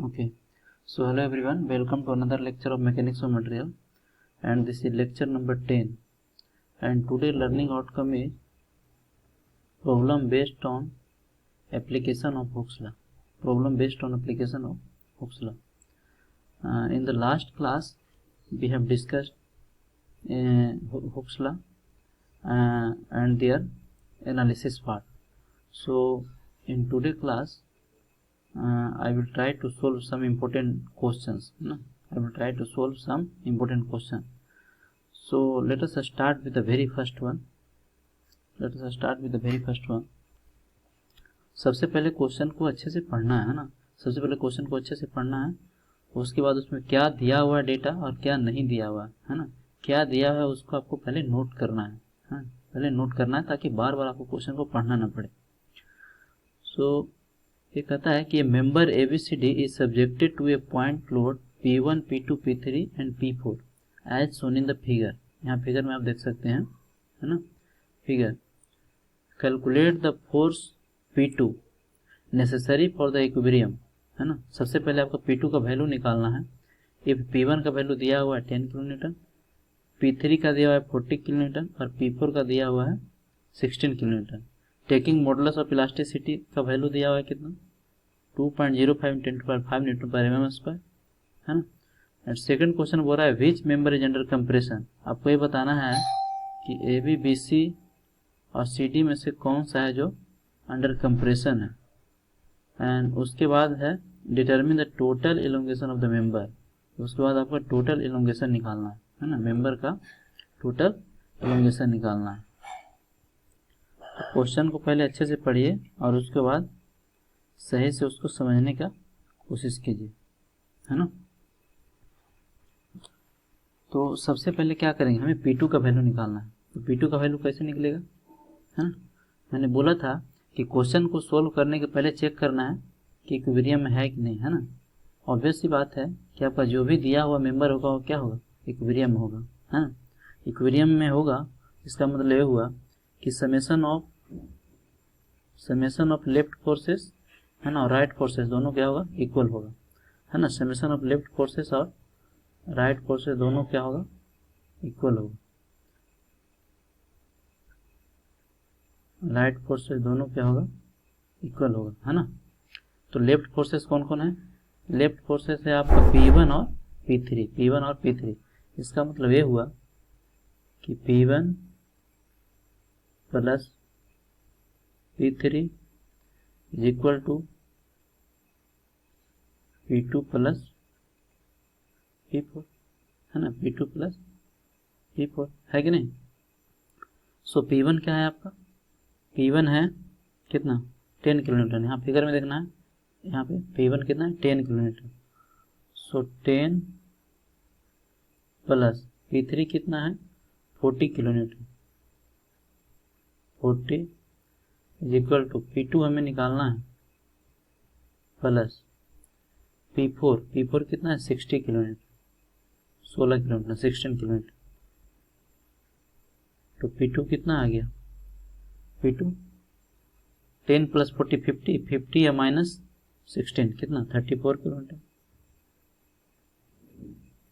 Okay, so hello everyone, welcome to another lecture of mechanics of material, and this is lecture number 10. And today learning outcome is problem based on application of Hooke's law. Problem based on application of Hooke's law. In the last class we have discussed Hooke's law and their analysis part. So in today's class I will try to solve some important questions. I will try to solve some important question. So let us start with the very first one. सबसे पहले question को अच्छे से पढ़ना है ना। सबसे पहले क्वेश्चन को अच्छे से पढ़ना है, उसके बाद उसमें क्या दिया हुआ है डेटा और क्या नहीं दिया हुआ है ना। क्या दिया है उसको आपको पहले नोट करना है, पहले नोट करना है ताकि बार बार आपको क्वेश्चन को पढ़ना ना पड़े। सो ये कहता है कि member ABCD is subjected to a point load P1, P2, P3 and P4 as shown in the figure. यहाँ फिगर में आप देख सकते हैं, है ना, figure. Calculate the force P2 necessary for the equilibrium, है ना। सबसे पहले आपको P2 का वैल्यू निकालना है। इफ P1 का वैल्यू दिया हुआ है 10 किलोन्यूटन, P3 का दिया हुआ है 40 किलोन्यूटन और P4 का दिया हुआ है 16 kilonewton. Taking modulus of elasticity का वैल्यू दिया हुआ है कितना, 2.05 × 10⁵ न्यूटन पर mm स्क्वायर, है ना। एंड सेकंड क्वेश्चन बोल रहा है विच मेंबर इज अंडर कंप्रेशन। आपको ये बताना है कि AB, BC और CD में से कौन सा है जो अंडर कंप्रेशन है। एंड उसके बाद है determine the total elongation of the member. उसके बाद आपका टोटल इलोंगेशन निकालना है ना, मेंबर का टोटल इलोंगेशन निकालना है। क्वेश्चन को पहले अच्छे से पढ़िए और उसके बाद सही से उसको समझने का कोशिश कीजिए, है ना। तो सबसे पहले क्या करेंगे, हमें P2 का वैल्यू निकालना है। तो P2 का वैल्यू कैसे निकलेगा, है ना। मैंने बोला था कि क्वेश्चन को सोल्व करने के पहले चेक करना है कि इक्विलिब्रियम में है कि नहीं, है ना। ऑब्वियस सी बात है कि आपका जो भी दिया हुआ मेंबर होगा वो क्या होगा, इक्विलिब्रियम में होगा, है ना। इक्विलिब्रियम में होगा, इसका मतलब ये हुआ कि समेशन ऑफ लेफ्ट फोर्सेस, है ना, और राइट फोर्सेस दोनों क्या होगा, इक्वल होगा, है ना। समेशन ऑफ लेफ्ट फोर्सेस और राइट फोर्सेस दोनों क्या होगा, इक्वल होगा। राइट फोर्सेस दोनों क्या होगा, इक्वल होगा, है ना। तो लेफ्ट फोर्सेस कौन कौन है, लेफ्ट फोर्सेस है आपका P1 और P3। इसका मतलब ये हुआ कि P1 plus P3 is equal to P2 plus P4, है ना, P2 प्लस P4 है कि नहीं। सो P1 क्या है आपका, P1 है कितना, 10 किलोमीटर। यहाँ फिगर में देखना है, यहाँ पे P1 कितना है, 10 किलोमीटर। सो 10 प्लस P3 कितना है, 40 kilometre. 40 is equal to P2 हमें निकालना है प्लस P4 कितना है, 60 किलोमीटर, 16 किलोमीटर, 16 किलोमीटर। तो P2 कितना आ गया, P2 10 प्लस 40 50 या माइनस 16 कितना, 34 किलोमीटर,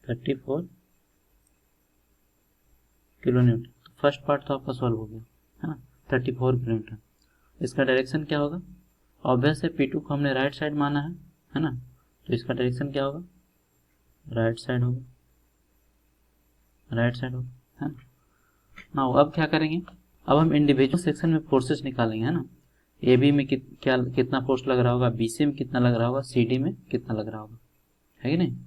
34 किलोमीटर। तो फर्स्ट पार्ट तो आपका सॉल्व हो गया, है ना, 34 किलोमीटर। इसका डायरेक्शन क्या होगा, ऑब्वियस है P2 को हमने राइट साइड माना है ना, तो इसका डायरेक्शन क्या होगा, राइट साइड होगा, है ना। नाउ अब क्या करेंगे, अब हम इंडिविजुअल सेक्शन में फोर्सेस निकालेंगे, है ना। AB में कितना फोर्स लग रहा होगा, BC में कितना लग रहा होगा, CD में कितना लग रहा होगा, है कि नहीं।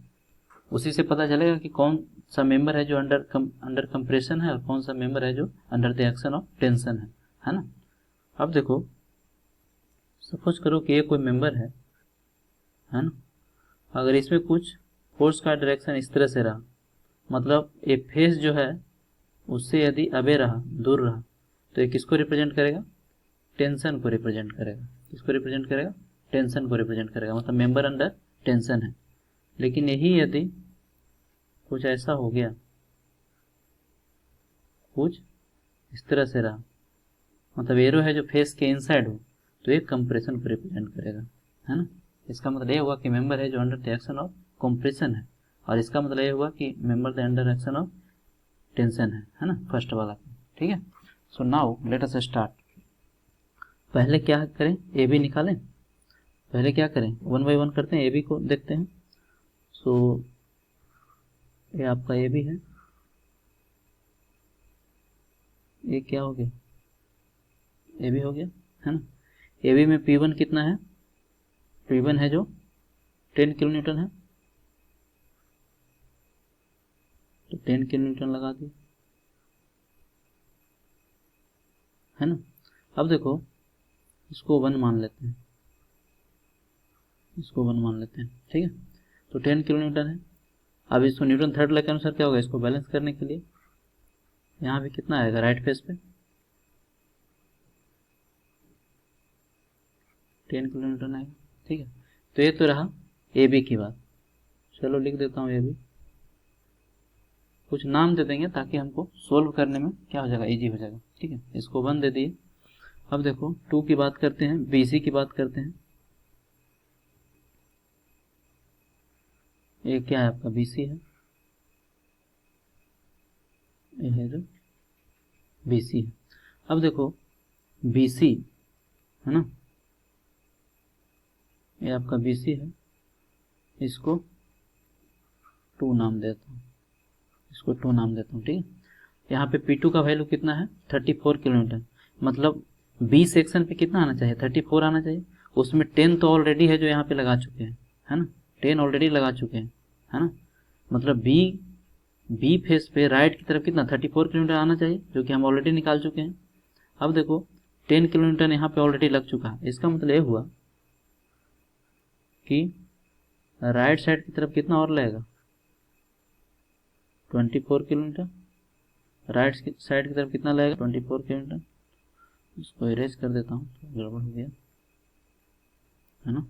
उसी से पता चलेगा कि कौन सा मेंबर है जो अंडर कंप्रेशन है और कौन सा मेंबर है जो under the action of tension है ना। अब देखो, सपोज करो कि ये कोई मेंबर है ना। अगर इसमें कुछ फोर्स का डायरेक्शन इस तरह से रहा, मतलब ये फेस जो है उससे यदि अबे रहा, दूर रहा, तो ये किसको रिप्रेजेंट करेगा, टेंशन को रिप्रेजेंट करेगा। किसको रिप्रेजेंट करेगा, टेंशन को रिप्रेजेंट करेगा, मतलब मेंबर अंडर टेंशन है। लेकिन यही यदि कुछ ऐसा हो गया, कुछ इस तरह से रहा, मतलब एरो है जो फेस के इनसाइड हो, तो ये कंप्रेशन को रिप्रेजेंट करेगा, है ना। इसका मतलब ये हुआ कि मेंबर है जो under the action of compression है, और इसका मतलब ये हुआ कि member the under action of tension है ना, फर्स्ट वाला। ठीक है, so now let us start. पहले क्या करें, ए बी निकालें। पहले क्या करें, वन बाई वन करते हैं, ए बी को देखते हैं। सो ये आपका ए बी है, ये क्या हो गया, ए बी हो गया है ना। ए बी में P1 कितना है, P1 है जो 10 किलो न्यूटन है, तो 10 किलो न्यूटन लगा दिए, है ना। अब देखो इसको 1 मान लेते हैं, इसको 1 मान लेते हैं, ठीक है। तो 10 किलो न्यूटन है। अब इसको न्यूटन थर्ड लॉ के अनुसार क्या होगा, इसको बैलेंस करने के लिए यहाँ भी कितना आएगा, राइट फेस पे 10 किलो न्यूटन आएगा, ठीक है। तो ये तो रहा ए बी की बात। चलो लिख देता हूँ ए बी, कुछ नाम दे देंगे ताकि हमको सोल्व करने में क्या हो जाएगा, इजी हो जाएगा, ठीक है। इसको 1 दे दिए। अब देखो 2 की बात करते हैं, BC की बात करते हैं। ये क्या है आपका, BC है, ये है जो BC है। अब देखो BC है ना, ये आपका BC है, इसको 2 नाम देता हूँ, इसको 2 नाम देता हूँ, ठीक है। यहाँ पे P2 का वैल्यू कितना है, 34 किलोमीटर, मतलब B सेक्शन पे कितना आना चाहिए, 34 आना चाहिए। उसमें 10 तो ऑलरेडी है जो यहाँ पे लगा चुके हैं, है ना, 10 ऑलरेडी लगा चुके हैं, है ना। मतलब बी फेस पे राइट की तरफ कितना 34 किलोमीटर आना चाहिए, जो कि हम ऑलरेडी निकाल चुके हैं। अब देखो 10 किलोमीटर यहाँ पे ऑलरेडी लग चुका है, इसका मतलब ये हुआ कि राइट साइड की तरफ कितना और लगेगा, 24 किलोमीटर। राइट साइड की तरफ कितना लगेगा, 24 किलोमीटर। इसको इरेज कर देता हूँ, तो गड़बड़ हो गया, है ना,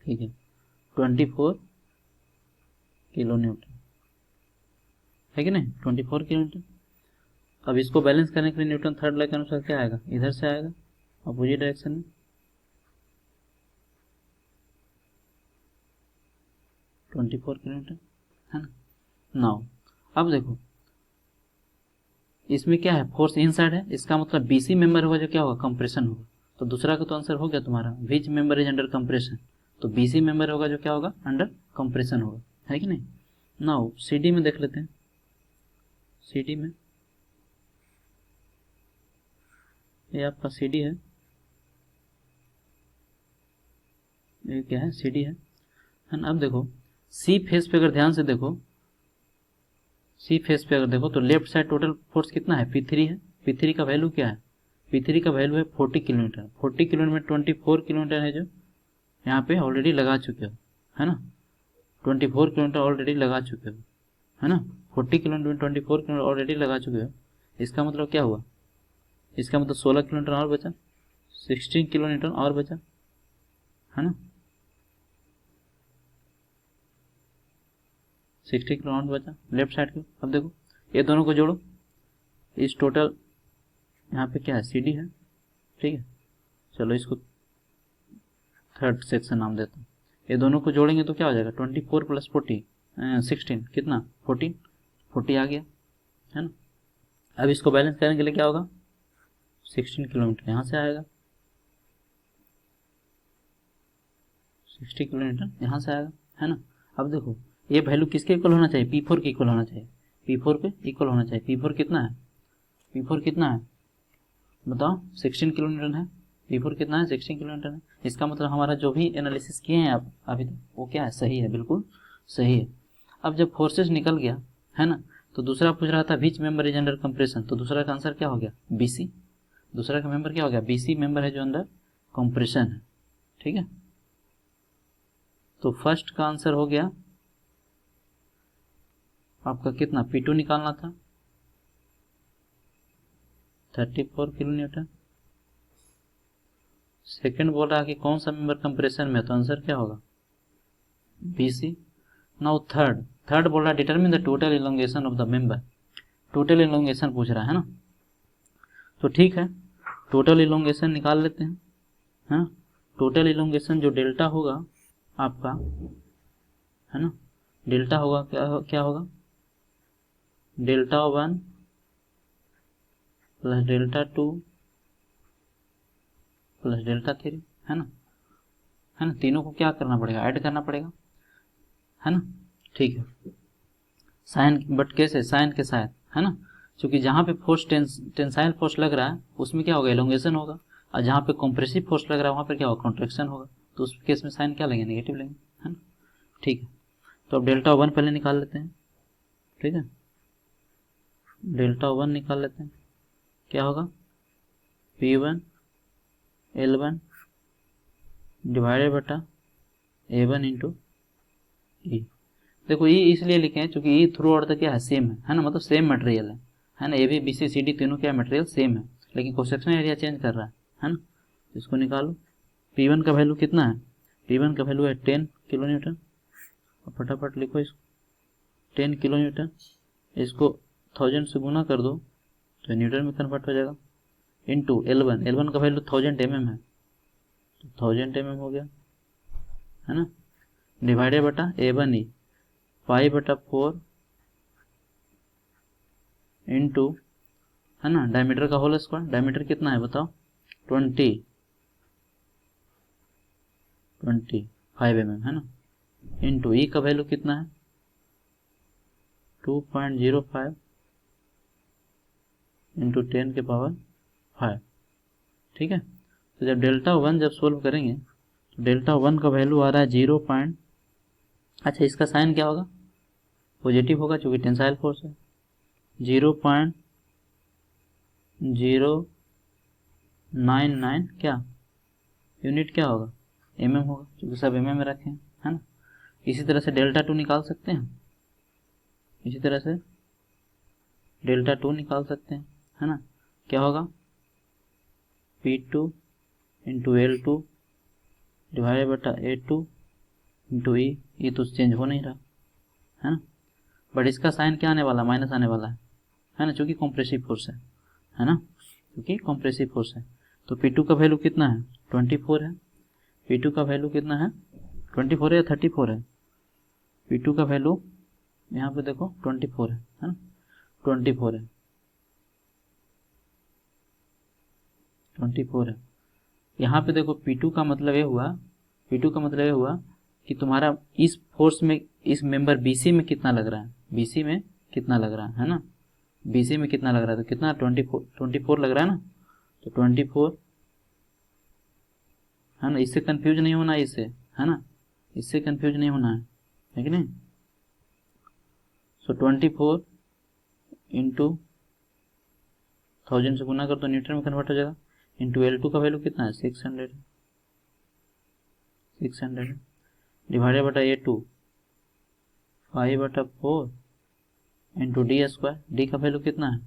ठीक है। 24 किलो न्यूटन है कि नहीं, 24 किलोमीटर। अब इसको बैलेंस करने के लिए न्यूटन थर्ड लॉ के अनुसार क्या आएगा, इधर से आएगा अपोजिट डायरेक्शन में, 24 किलोमीटर, है ना। नाउ अब देखो इसमें क्या है, फोर्स इनसाइड है, इसका मतलब BC मेंबर होगा जो क्या होगा, कंप्रेशन होगा। तो दूसरा का तो आंसर हो गया तुम्हारा, विच मेंबर इज अंडर कंप्रेशन, तो BC मेंबर होगा जो क्या होगा, अंडर कंप्रेशन होगा, है कि नहीं। नाउ CD में देख लेते हैं। CD में ये आपका CD है, ये क्या है, CD है ना। अब देखो C फेस पे अगर ध्यान से देखो, C फेस पे अगर देखो तो लेफ्ट साइड टोटल फोर्स कितना है, P3 है। P3 का वैल्यू क्या है, P3 का वैल्यू है 40 किलोमीटर। 40 किलोमीटर 24 किलोमीटर है जो यहाँ पे ऑलरेडी लगा चुके हो, है ना। 24 किलोमीटर ऑलरेडी लगा चुके हो, है ना। 40 किलोमीटर 24 किलोमीटर ऑलरेडी लगा चुके हो। इसका मतलब क्या हुआ, इसका मतलब 16 किलोमीटर और बचा, 16 किलोमीटर और बचा, है ना, 60 किलो और बचा लेफ्ट साइड के। अब देखो ये दोनों को जोड़ो, इस टोटल यहाँ पे क्या है, CD है, ठीक है। चलो इसको थर्ड सेक्शन नाम देता हूँ। ये दोनों को जोड़ेंगे तो क्या हो जाएगा, 24 प्लस 40 16 कितना 40 आ गया, है ना। अब इसको बैलेंस करने के लिए क्या होगा, 16 किलोमीटर यहाँ से आएगा, 60 किलोमीटर यहाँ से आएगा, है ना। अब देखो ये वैल्यू किसके इक्वल होना चाहिए, P4 के इक्वल होना चाहिए, P4 पे इक्वल होना चाहिए। P4 कितना है, P4 कितना है बताओ, 16 किलोमीटर है। P4 कितना है, 16 किलोमीटर है। इसका मतलब हमारा जो भी एनालिसिस किए हैं आप अभी तक वो क्या है, सही है, बिल्कुल सही है। अब जब फोर्सेस निकल गया, है ना, तो दूसरा पूछ रहा था विच मेंबर इज अंडर कंप्रेशन, तो दूसरा का आंसर क्या हो गया, BC। दूसरा का मेंबर क्या हो गया, BC मेंबर है जो अंडर कंप्रेशन है, ठीक है। तो फर्स्ट का आंसर हो गया आपका कितना, P2 निकालना था 34 किलो न्यूटन। सेकंड बोल रहा है कि कौन सा मेंबर कंप्रेशन में, तो आंसर क्या होगा, BC। नाउ थर्ड बोल रहा है determine the total elongation of the member, total elongation पूछ रहा है ना। तो ठीक है, टोटल इलोंगेशन निकाल लेते हैं। है ना। टोटल इलोंगेशन जो डेल्टा होगा आपका, है ना, डेल्टा होगा क्या होगा, delta 1 plus delta 2 plus delta 3, है ना, तीनों को क्या करना पड़ेगा, ऐड करना पड़ेगा, है ना। ठीक है, साइन, बट कैसे, साइन के साथ, है ना, क्योंकि जहाँ पे फोर्स टेंसाइल फोर्स लग रहा है उसमें क्या होगा, एलोंगेशन होगा, और जहाँ पे कॉम्प्रेसिव फोर्स लग रहा है वहाँ पे क्या होगा, कॉन्ट्रैक्शन होगा, तो उस केस में साइन क्या लेंगे, नेगेटिव लेंगे, है ना। ठीक है, तो अब डेल्टा 1 पहले निकाल लेते हैं। ठीक है, डेल्टा 1 निकाल लेते हैं, क्या होगा, P1 L1 डिवाइडेड बटा A1 इंटू ई। देखो ई इसलिए लिखे हैं क्योंकि ई थ्रू आउट तक क्या है, सेम है ना, मतलब सेम मटेरियल है ना, A B B C C D तीनों क्या मटेरियल सेम है, लेकिन क्रॉस सेक्शनल एरिया चेंज कर रहा है ना। इसको निकालो, P1 का वैल्यू कितना है, P1 का वैल्यू है 10 किलो न्यूटन, फटाफट लिखो इसको, 10 किलो न्यूटन, इसको 1000 से गुना कर दो तो न्यूटन में कन्वर्ट हो जाएगा, इंटू L1 का वैल्यू 1000 mm है, तो 1000 mm हो गया, है ना, डिवाइडेड बटा A1 ई, 5/4 इंटू, है ना, डायमीटर का होल स्क्वायर, डायमीटर कितना है बताओ, 25 mm, है ना, इंटू ई का वैल्यू कितना है, 2.05 इंटू 10⁵ ठीक है। तो जब डेल्टा 1 जब सोल्व करेंगे तो डेल्टा 1 का वैल्यू आ रहा है 0 पॉइंट, अच्छा इसका साइन क्या होगा, पॉजिटिव होगा क्योंकि टेंसाइल फोर्स है, 0.099 क्या यूनिट क्या होगा, mm होगा, क्योंकि सब mm में रखे हैं, है ना। इसी तरह से डेल्टा 2 निकाल सकते हैं, इसी तरह से डेल्टा 2 निकाल सकते हैं, है ना, क्या होगा, P2 इंटू L2 डिवाइडेड बटा A2 इंटू ई, ये तो चेंज हो नहीं रहा, है ना, बट इसका साइन क्या आने वाला, माइनस आने वाला है ना, क्योंकि कॉम्प्रेसिव फोर्स है ना, क्योंकि कॉम्प्रेसिव फोर्स है। तो P2 का वैल्यू कितना है, 24 है, P2 का वैल्यू कितना है, 24 है या 34 है, P2 का वैल्यू यहाँ पे देखो 24 है ना, 24 है, 24 है। यहाँ पे देखो P2 का मतलब ये हुआ, P2 का मतलब ये हुआ कि तुम्हारा इस फोर्स में, इस मेंबर BC में कितना लग रहा है, BC में कितना लग रहा है ना, BC में कितना लग रहा है, तो कितना 24 लग रहा है ना, तो 24, है ना, इससे कंफ्यूज नहीं होना, इससे, है ना, इससे कंफ्यूज नहीं होना है कि नहीं। सो 24 इंटू 1000 से गुना कर तो न्यूटन में कन्वर्ट हो जाएगा, इंटू L2 का वैल्यू कितना है, 600 डिवाइडेड बटा A2 5/4 into D square, D का वैल्यू कितना है,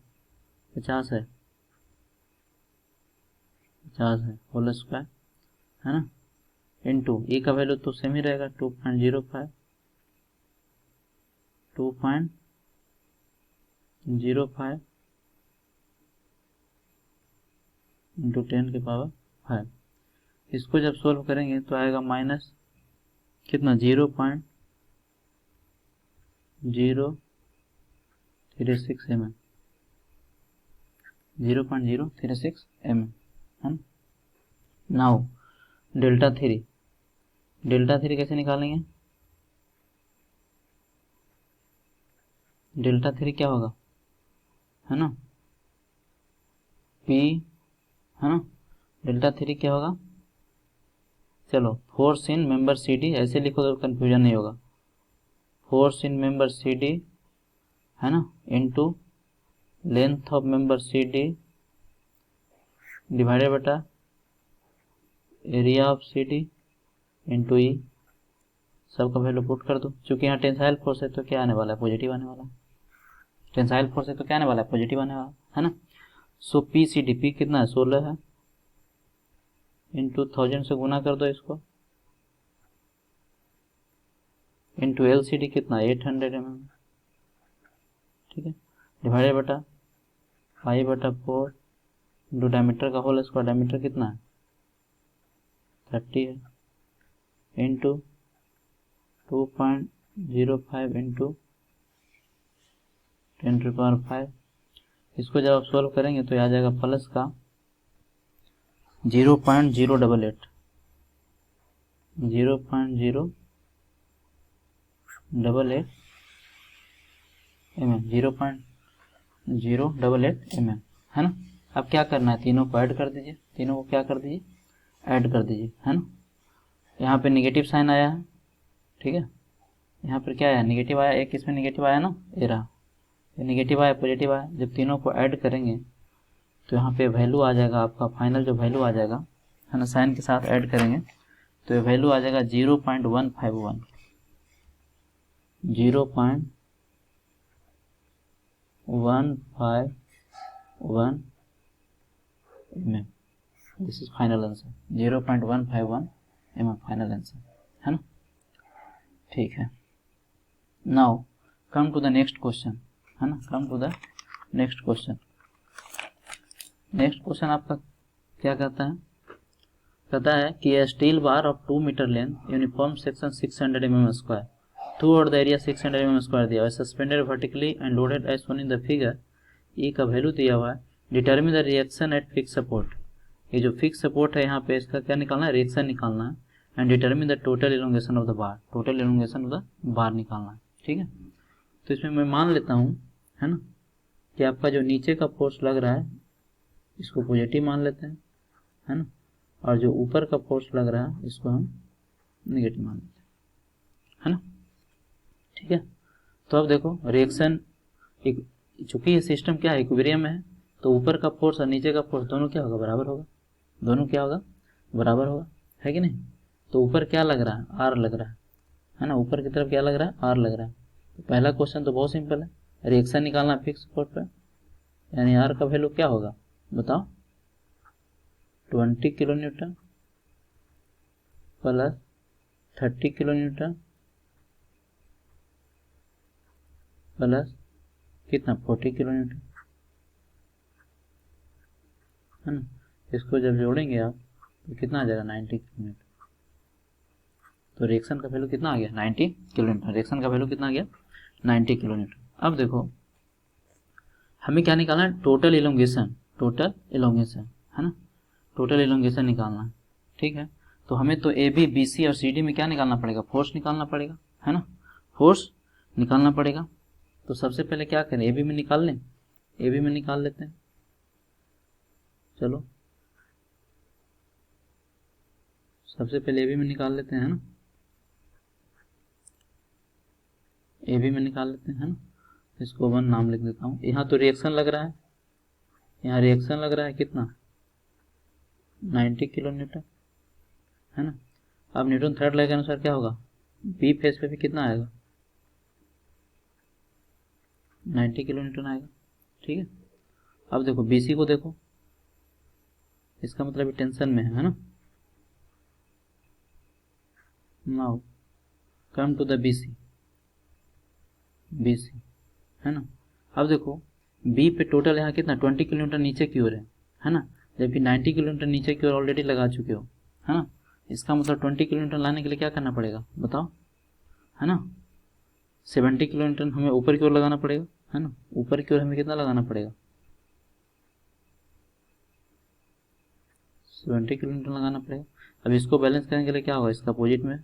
50 है, 50 है होल स्क्वायर, है ना, इंटू ई का वैल्यू तो सेम ही रहेगा, 2.05 इंटू 10⁵। इसको जब सोल्व करेंगे तो आएगा माइनस कितना, 0.036 mm, 0.036 mm, है ना। नाउ डेल्टा 3, डेल्टा 3 कैसे निकालेंगे, डेल्टा 3 क्या होगा, है ना, P, है ना, डेल्टा 3 क्या होगा, चलो फोर्स इन मेंबर CD ऐसे लिखो तो कंफ्यूजन नहीं होगा, फोर्स इन मेंबर CD, है ना, into length of member CD divided बटा एरिया ऑफ CD इंटू ई, सबका वैल्यू पुट कर दो, क्योंकि यहाँ टेंसाइल फोर्स है तो क्या आने वाला है, पॉजिटिव आने वाला है, टेंसाइल फोर्स है तो क्या आने वाला है, पॉजिटिव आने वाला है ना। सो PCD, P कितना है, 16 है, इंटू 1000 से गुना कर दो इसको, इंटू LCD कितना, 800 mm, ठीक है, डिवाइडेड बटा 5/4 इंटू डायमीटर का होल स्क्वायर, डायमीटर कितना है 30 है इंटू 2.05 इंटू 10⁵ इसको जब आप सॉल्व करेंगे तो आ जाएगा प्लस का 0.088 mm 0.088 mm है ना। अब क्या करना है, तीनों को ऐड कर दीजिए, तीनों को क्या कर दीजिए, ऐड कर दीजिए, है ना। यहाँ पे नेगेटिव साइन आया है, ठीक है, यहाँ पर क्या आया, नेगेटिव आया, एक इसमें नेगेटिव आया ना, ये रहा, ये नेगेटिव आया, पॉजिटिव आया। जब तीनों को ऐड करेंगे तो यहाँ पे वैल्यू आ जाएगा आपका, फाइनल जो वैल्यू आ जाएगा, है ना, साइन के साथ ऐड करेंगे तो ये वैल्यू आ जाएगा 0.151 mm। This is final answer, 0.151 mm final answer, है ना। ठीक है, now come to the next question, है ना, come to the next question. Next question आपका क्या कहता है कि a steel bar of 2 metre length uniform section 600 mm square throughout the area 600 mm square दिया हुआ है, suspended vertically and loaded as shown in the figure. E का value दिया हुआ है, determine the reaction at fix support. ये जो fix support है यहाँ पे इसका क्या निकालना है, रिएक्शन निकालना है, and determine the total elongation of the bar, total elongation of the बार निकालना है, ठीक है। तो इसमें मैं मान लेता हूँ, है ना, कि आपका जो नीचे का फोर्स लग रहा है इसको पॉजिटिव मान लेते हैं, है ना, और जो ऊपर का फोर्स लग रहा है इसको हम नेगेटिव मान लेते हैं, है ना, ठीक है। तो अब देखो रिएक्शन, चूंकि ये सिस्टम क्या है, इक्विलिब्रियम है, तो ऊपर का फोर्स और नीचे का फोर्स दोनों क्या होगा, बराबर होगा, दोनों क्या होगा, बराबर होगा, है कि नहीं। तो ऊपर क्या लग रहा है, आर लग रहा है ना, ऊपर की तरफ क्या लग रहा है, आर लग रहा है। तो पहला क्वेश्चन तो बहुत सिंपल है, रिएक्शन निकालना फिक्स सपोर्ट पे, यानी आर का वैल्यू क्या होगा बताओ, 20 kilo Newton plus 30 kilo Newton plus कितना 40 किलो न्यूटन, है ना। इसको जब जोड़ेंगे आप तो कितना आ जाएगा 90 किलो न्यूटन। तो रिएक्शन का वैल्यू कितना आ गया 90 किलो न्यूटन, रिएक्शन का वैल्यू कितना आ गया 90 किलो न्यूटन। अब देखो हमें क्या निकालना है, टोटल इलोंगेशन, टोटल इलोंगेशन, है ना, टोटल इलोंगेशन निकालना है, ठीक है। तो हमें तो ए बी बी सी और सी डी में क्या निकालना पड़ेगा, फोर्स निकालना पड़ेगा, है ना, फोर्स निकालना पड़ेगा। तो सबसे पहले क्या करें, ए बी में निकाल लें, ए बी में निकाल लेते हैं, चलो सबसे पहले ए बी में निकाल लेते हैं, है ना, ए बी में निकाल लेते हैं, है ना। इसको 1 नाम लिख देता हूँ। यहाँ तो रिएक्शन लग रहा है, यहाँ रिएक्शन लग रहा है कितना 90 किलो न्यूटन, है ना। अब न्यूटन थर्ड लॉ के अनुसार क्या होगा, बी फेस पे भी कितना आएगा 90 किलो न्यूटन आएगा, ठीक है। अब देखो बीसी को देखो, इसका मतलब टेंशन में है ना। Now come to the BC, BC, है ना। अब देखो बी पे टोटल यहाँ कितना 20 किलो न्यूटन नीचे की ओर है ना, जबकि 90 किलो न्यूटन नीचे की ओर ऑलरेडी लगा चुके हो, है ना। इसका मतलब 20 किलो न्यूटन लाने के लिए क्या करना पड़ेगा बताओ, है ना, 70 किलो न्यूटन हमें ऊपर की ओर लगाना पड़ेगा, है ना। ऊपर की ओर हमें कितना लगाना पड़ेगा 70 किलो न्यूटन लगाना पड़ेगा। अब इसको बैलेंस करने के लिए क्या होगा, इसका अपोजिट में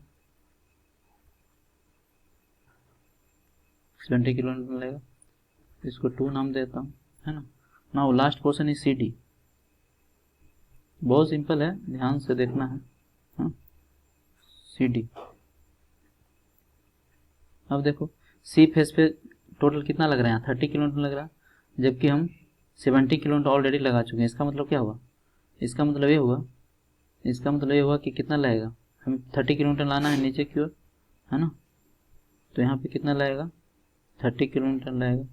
70 किलो न्यूटन लगेगा, इसको 2 नाम देता हूँ, है ना। Now last portion is C D, बहुत सिंपल है, ध्यान से देखना है, सी डी। अब देखो सी फेस पे टोटल कितना लग रहा है, 30 किलो न्यूटन लग रहा है, जबकि हम 70 किलो न्यूटन ऑलरेडी लगा चुके हैं। इसका मतलब क्या हुआ, इसका मतलब ये हुआ, इसका मतलब ये हुआ कि कितना लगेगा, हमें 30 किलो न्यूटन लाना है नीचे की ओर, है ना। तो यहाँ पे कितना लगेगा 30 किलो न्यूटन लगेगा,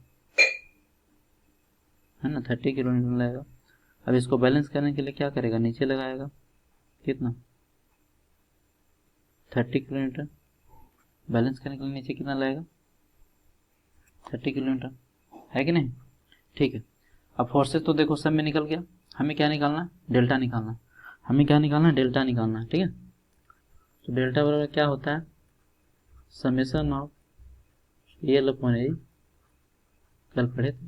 है ना, 30 किलो न्यूटन लगेगा। अब इसको बैलेंस करने के लिए क्या करेगा, नीचे लगाएगा कितना 30 किलो न्यूटन, बैलेंस करने के लिए नीचे कितना लगेगा 30 किलो न्यूटन, है कि नहीं। ठीक है, अब फोर्सेस तो देखो सब में निकल गया, हमें क्या निकालना है, डेल्टा निकालना है, हमें क्या निकालना है, डेल्टा निकालना है, ठीक है। तो डेल्टा बराबर क्या होता है, summation of real upon area, कल पढ़े थे,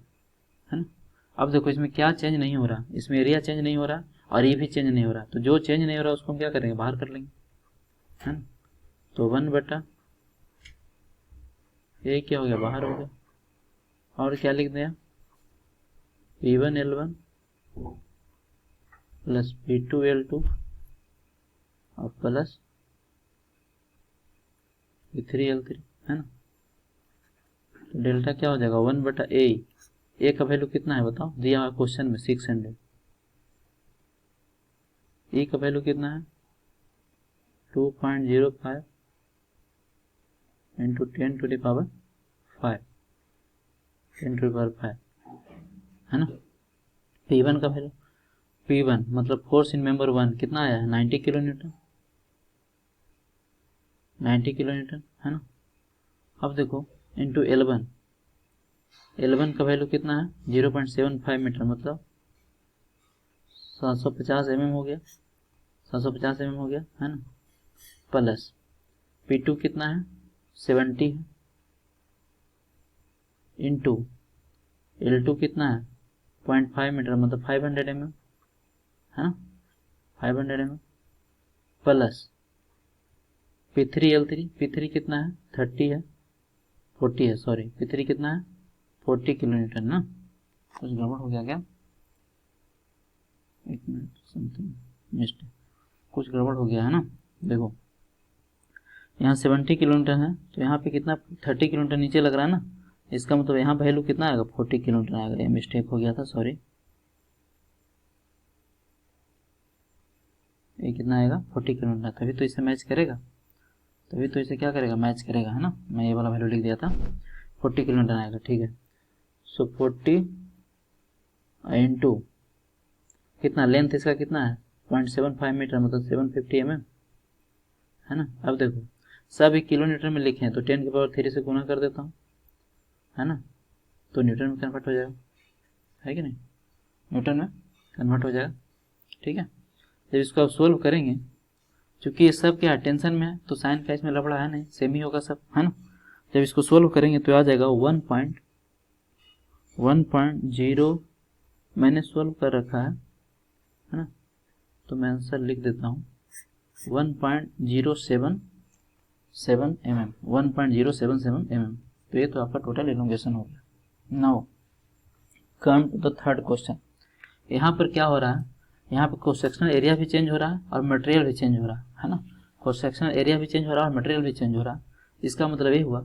है ना। अब देखो इसमें क्या चेंज नहीं हो रहा, इसमें एरिया चेंज नहीं हो रहा और ये भी चेंज नहीं हो रहा, तो जो चेंज नहीं हो रहा उसको हम क्या करेंगे, बाहर कर लेंगे, है ना। तो 1/, ये क्या हो गया, बाहर हो गया, और क्या लिख दिया, P1L1 प्लस P2L2 और प्लस P3L3, है ना। तो डेल्टा क्या हो जाएगा, 1/A, ए का वैल्यू कितना है बताओ, दिया हुआ क्वेश्चन में 600, ए का वैल्यू कितना है 2.05 इंटू 10⁵, 10⁵, है ना। P1 का वैल्यू, P1 मतलब फोर्स इन मेंबर 1 कितना आया है, 90 किलो न्यूटन, 90 किलो न्यूटन, है ना। अब देखो इंटू L1, L1 का वैल्यू कितना है 0.75 मीटर, मतलब 750 mm हो गया, 750 mm हो गया, है ना। प्लस P2 कितना है 70 है, इंटू L2 कितना है 0.5 मीटर, मतलब 500 mm, है ना, 500 mm, प्लस P3 कितना है 30 है, 40 है, सॉरी P3 कितना है 40 किलो न्यूटन ना। कुछ गड़बड़ हो गया क्या, एक मिनट, समथिंग मिस्टेक, कुछ गड़बड़ हो गया है ना। देखो यहाँ 70 किलोमीटर है, तो यहाँ पे कितना 30 किलोमीटर नीचे लग रहा है ना, इसका मतलब यहाँ वैल्यू कितना आएगा 40 किलोमीटर आएगा, ये मिस्टेक हो गया था, सॉरी। ये कितना आएगा 40 किलोमीटर, तभी तो इसे मैच करेगा, तभी तो इसे क्या करेगा, मैच करेगा, है ना। मैं ये वाला वैल्यू लिख दिया था, 40 किलोमीटर आएगा, ठीक है। सो 40 इंटू कितना, लेंथ इसका कितना है 0.75 मीटर, मतलब 750 mm, है ना। अब देखो सब एक किलो न्यूटन में लिखे हैं, तो 10⁻³ से गुना कर देता हूँ, है ना, तो न्यूटन में कन्वर्ट हो जाएगा, है कि नहीं, न्यूटन में कन्वर्ट हो जाएगा, ठीक है। जब इसको आप सोल्व करेंगे, क्योंकि ये सब क्या टेंशन में है, तो साइन का इसमें लफड़ा है नहीं, सेम ही होगा सब, है ना। जब इसको सोल्व करेंगे तो आ जाएगा 1.0, मैंने सोल्व कर रखा है ना, तो मैं आंसर लिख देता हूँ 1.077 mm, 1.077 mm। तो ये तो आपका टोटल एलोंगेशन हो गया। Now come to the third question. यहाँ पर क्या हो रहा है, यहाँ पर क्रॉस सेक्शनल एरिया भी चेंज हो रहा है और मटेरियल भी चेंज हो रहा है ना। क्रॉस सेक्शनल एरिया भी चेंज हो रहा है और मटेरियल भी चेंज हो रहा है। इसका मतलब ये हुआ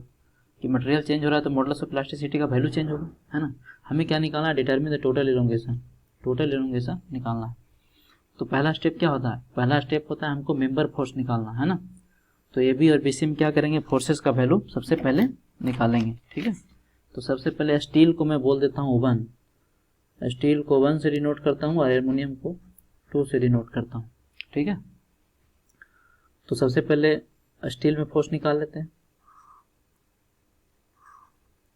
कि मटेरियल चेंज हो रहा है तो मॉडुलस ऑफ प्लास्टिसिटी का वैल्यू चेंज होगा, है ना। हमें क्या निकालना है, determine the total elongation, total elongation निकालना है। तो पहला स्टेप क्या होता है, पहला स्टेप होता है हमको मेंबर फोर्स निकालना, है ना। तो ए बी और बी सी में क्या करेंगे, फोर्सेस का वैल्यू सबसे पहले निकालेंगे, ठीक है। तो सबसे पहले स्टील को मैं बोल देता हूँ 1, स्टील को 1 से डिनोट करता हूँ और एल्युमिनियम को 2 से डिनोट करता हूँ, ठीक है। तो सबसे पहले स्टील में फोर्स निकाल लेते हैं,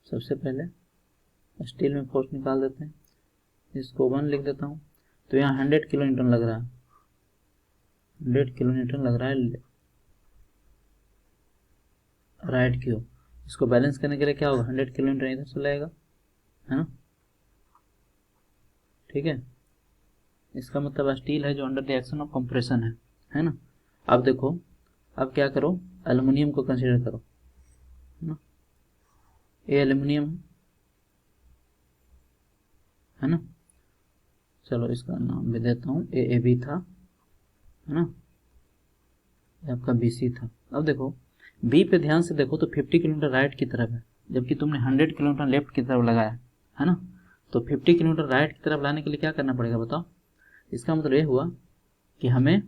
सबसे पहले स्टील में फोर्स निकाल देते हैं, इसको 1 लिख देता हूँ। तो यहाँ 100 किलो न्यूटन लग रहा है, 100 किलो न्यूटन लग रहा है राइट की ओर। इसको बैलेंस करने के लिए क्या होगा, 100 किलो न्यूटन इधर से लगेगा, है ना, ठीक है। इसका मतलब स्टील है जो under the action of compression है ना। अब देखो, अब क्या करो, एल्युमिनियम को कंसीडर करो, है ना। ये एल्युमिनियम है ना, चलो इसका नाम भी देता हूँ, ए बी था, है ना, आपका बी सी था। अब देखो बी पे ध्यान से देखो तो 50 किलोमीटर राइट की तरफ है, जबकि तुमने 100 किलोमीटर लेफ्ट की तरफ लगाया, है ना। तो 50 किलोमीटर राइट की तरफ लाने के लिए क्या करना पड़ेगा बताओ। इसका मतलब ये हुआ कि हमें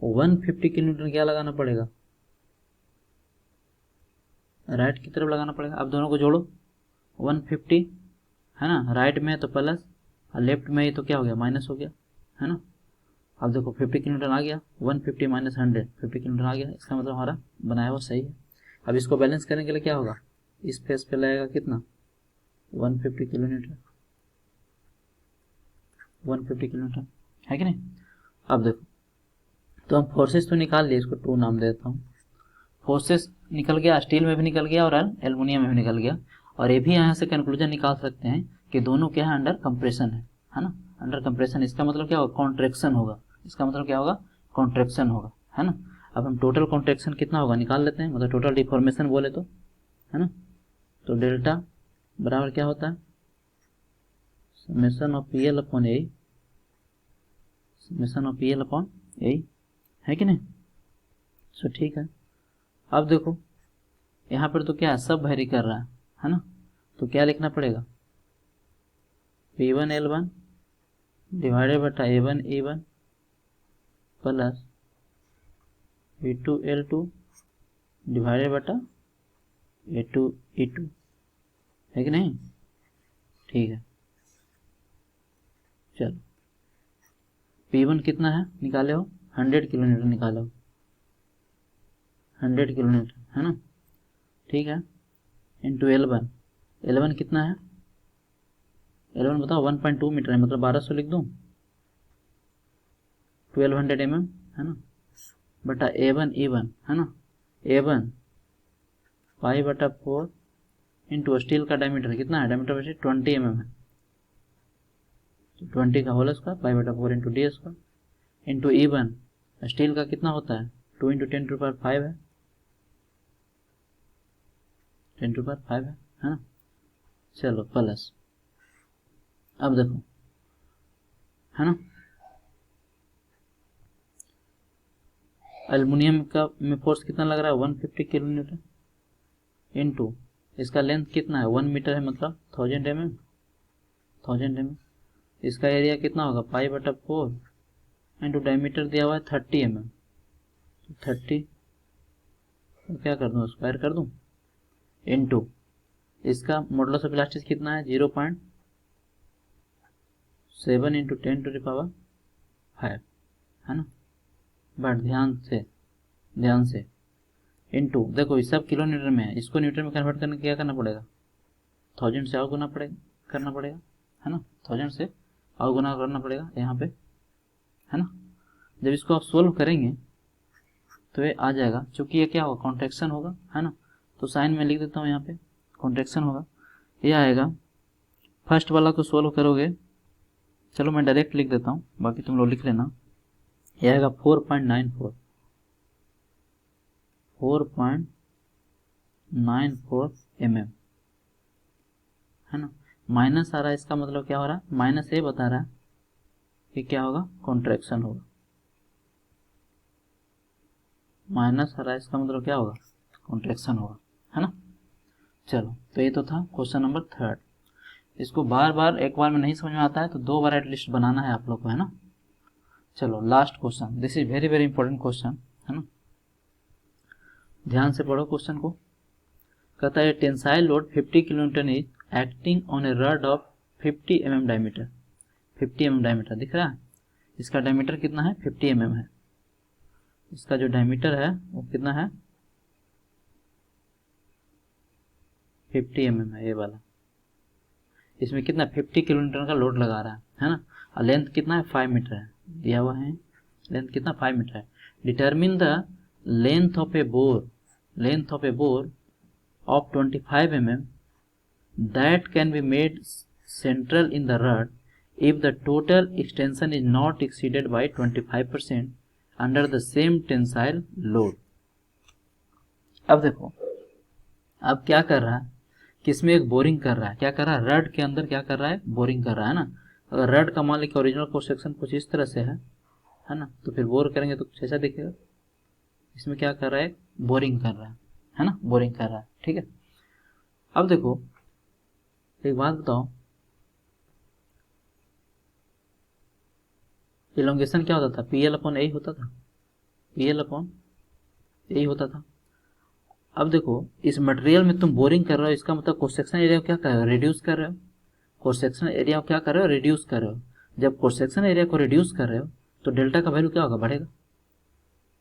150 किलोमीटर क्या लगाना पड़ेगा, राइट की तरफ लगाना पड़ेगा। अब दोनों को जोड़ो, 150 है ना, राइट में तो प्लस और लेफ्ट में ही तो क्या हो गया, माइनस हो गया, है ना। अब देखो 50 किलोमीटर आ गया, 150 माइनस 100, 50 किलोमीटर आ गया, इसका मतलब हमारा बनाया हुआ सही है। अब इसको बैलेंस करने के लिए क्या होगा, इस फेस पे लगेगा कितना 150 किलोमीटर, 150 किलोमीटर, है कि नहीं। अब देखो तो हम फोर्सेस तो निकाल लिए, इसको 2 नाम देता हूँ। फोर्सेस निकल गया, स्टील में भी निकल गया और एल्युमिनियम में भी निकल गया। और ये भी यहाँ से कंक्लूजन निकाल सकते हैं कि दोनों क्या है, अंडर कंप्रेशन है ना, अंडर कंप्रेशन। इसका मतलब क्या होगा, कॉन्ट्रैक्शन होगा। इसका मतलब क्या होगा, कॉन्ट्रैक्शन होगा, है ना। अब हम टोटल कॉन्ट्रैक्शन कितना होगा निकाल लेते हैं, मतलब टोटल डिफॉर्मेशन बोले तो, है ना। तो डेल्टा बराबर क्या होता है, summation of P L upon A, summation of P L upon A, है कि नहीं। सो ठीक है। अब देखो यहाँ पर तो क्या है, सब वेरी कर रहा है ना। तो क्या लिखना पड़ेगा, P1L1 डिवाइडेड बटा A1E1 प्लस V2L2 डिवाइडेड बटा A2E2, है कि नहीं। ठीक है, चलो P1 कितना है निकाले हो, 100 किलोमीटर निकाले हो, 100 किलोमीटर, है ना। ठीक है, इंटू L1, L1 कितना है, L1 बताओ, 1.2 मीटर है, मतलब 1200 लिख दूँ, 1200 mm, है ना, बटा A1E1, है ना। A1 π/4 इंटू स्टील का डायमीटर कितना है, डायमीटर वैसे 20 mm है, तो 20 का whole square π/4 into D square into E1, steel का कितना होता है, 2 इंटू 10⁵ है, 10⁵ है ना। चलो प्लस, अब देखो, है ना, एल्युमिनियम का में फोर्स कितना लग रहा है, 150 किलोमीटर इंटू इसका लेंथ कितना है, 1 मीटर है, मतलब 1000 mm, 1000 mm। इसका एरिया कितना होगा, π/4 इंटू डायमीटर दिया हुआ है 30 mm, तो 30 तो क्या कर दूँ, स्क्वायर कर दूँ, इंटू इसका मॉडुलस ऑफ इलास्टिसिटी कितना है, 0.7 इंटू 10⁵ है ना। बट ध्यान से इंटू, देखो इस सब किलोमीटर में है, इसको न्यूटन में कन्वर्ट करने क्या करना पड़ेगा, 1000 से और गुना करना पड़ेगा, है ना, 1000 से और गुना करना पड़ेगा यहाँ पे, है ना। जब इसको आप सोल्व करेंगे तो ये आ जाएगा, क्योंकि ये क्या होगा, कॉन्ट्रैक्शन होगा, है ना। तो साइन में लिख देता हूँ यहाँ पे, कॉन्ट्रैक्शन होगा, ये आएगा। फर्स्ट वाला को सोल्व करोगे, चलो मैं डायरेक्ट लिख देता हूँ, बाकी तुम लोग लिख लेना। ये आएगा 4.94 mm, है ना। माइनस आ रहा है, इसका मतलब क्या हो रहा है, माइनस ये बता रहा है कि क्या होगा, कॉन्ट्रैक्शन होगा। माइनस आ रहा है, इसका मतलब क्या होगा, कॉन्ट्रैक्शन होगा, है ना। चलो तो ये तो था क्वेश्चन नंबर 3। इसको बार बार एक बार में नहीं समझ में आता है, तो 2 बार एटलीस्ट बनाना है आप लोग को, है ना। चलो last question, this is very very important question, है ना। ध्यान से पढ़ो क्वेश्चन को। कहता है tensile load 50 kilonewton is acting on a rod of 50 mm diameter, 50 mm diameter दिख रहा है, इसका डायमीटर कितना है, 50 mm है। इसका जो डायमीटर है वो कितना है, 50 mm है, ये वाला। इसमें कितना 50 किलोमीटर का लोड लगा रहा है ना। और लेंथ कितना है, 5 मीटर है, दिया हुआ है लेंथ कितना, 5 मीटर है। Determine the length of A bore, length of A bore of 25 mm that can be made central in the rod if the total extension is not exceeded by 25% under the same tensile load। अब देखो, अब क्या कर रहा है कि इसमें एक बोरिंग कर रहा है, क्या कर रहा है, रड के अंदर क्या कर रहा है, बोरिंग कर रहा है ना। अगर रड का मान लीजिए ओरिजिनल क्रॉस सेक्शन कुछ इस तरह से है ना, तो फिर बोर करेंगे तो कुछ ऐसा दिखेगा। इसमें क्या कर रहा है, बोरिंग कर रहा है ना, बोरिंग कर रहा है, ठीक है। अब देखो एक बात बताओ, इलोंगेशन क्या होता था, PL/A होता था, PL/A होता था। अब देखो इस मटेरियल में तुम बोरिंग कर रहे हो, इसका मतलब क्रॉस सेक्शन एरिया को क्या कर रहे हो, रिड्यूस कर रहे हो। क्रॉस सेक्शन एरिया को क्या कर रहे हो, रिड्यूस कर रहे हो। जब क्रॉस सेक्शन एरिया को रिड्यूस कर रहे हो तो डेल्टा का वैल्यू क्या होगा, बढ़ेगा।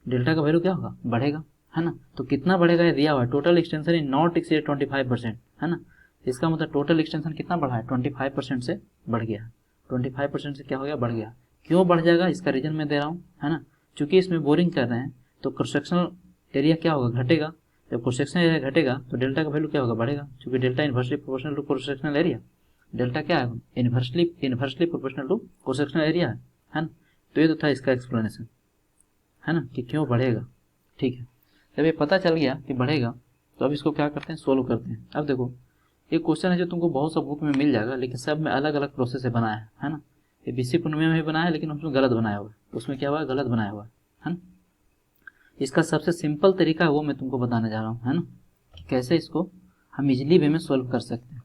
डेल्टा का वैल्यू क्या होगा, बढ़ेगा, है ना। तो कितना बढ़ेगा, ये दिया हुआ है, total extension in not exceed 25%, है ना। इसका मतलब टोटल एक्सटेंशन कितना बढ़ा है, 25% से बढ़ गया, 25% से क्या हो गया, बढ़ गया। क्यों बढ़ जाएगा, इसका रीजन मैं दे रहा हूँ, है ना। चूंकि इसमें बोरिंग कर रहे हैं तो क्रॉस सेक्शनल एरिया क्या होगा, घटेगा। जब क्रॉस सेक्शनल एरिया घटेगा तो डेल्टा का वैल्यू क्या होगा, बढ़ेगा, क्योंकि delta inversely proportional to cross sectional area. Delta क्या है, inversely proportional to cross sectional area है ना। तो ये तो था इसका एक्सप्लेनेशन, है ना, कि क्यों बढ़ेगा। ठीक है, जब ये पता चल गया कि बढ़ेगा तो अब इसको क्या करते हैं, सोल्व करते हैं। अब देखो ये क्वेश्चन है जो तुमको बहुत सा बुक में मिल जाएगा, लेकिन सब में अलग अलग प्रोसेस से बनाया है ना। ये बीसी पूर्णिमा में भी बनाया है, लेकिन उसमें गलत बनाया हुआ है। उसमें क्या हुआ है, गलत बनाया हुआ है ना। इसका सबसे सिंपल तरीका है वो मैं तुमको बताने जा रहा हूँ, है ना, कि कैसे इसको हम इजिली वे में सोल्व कर सकते हैं,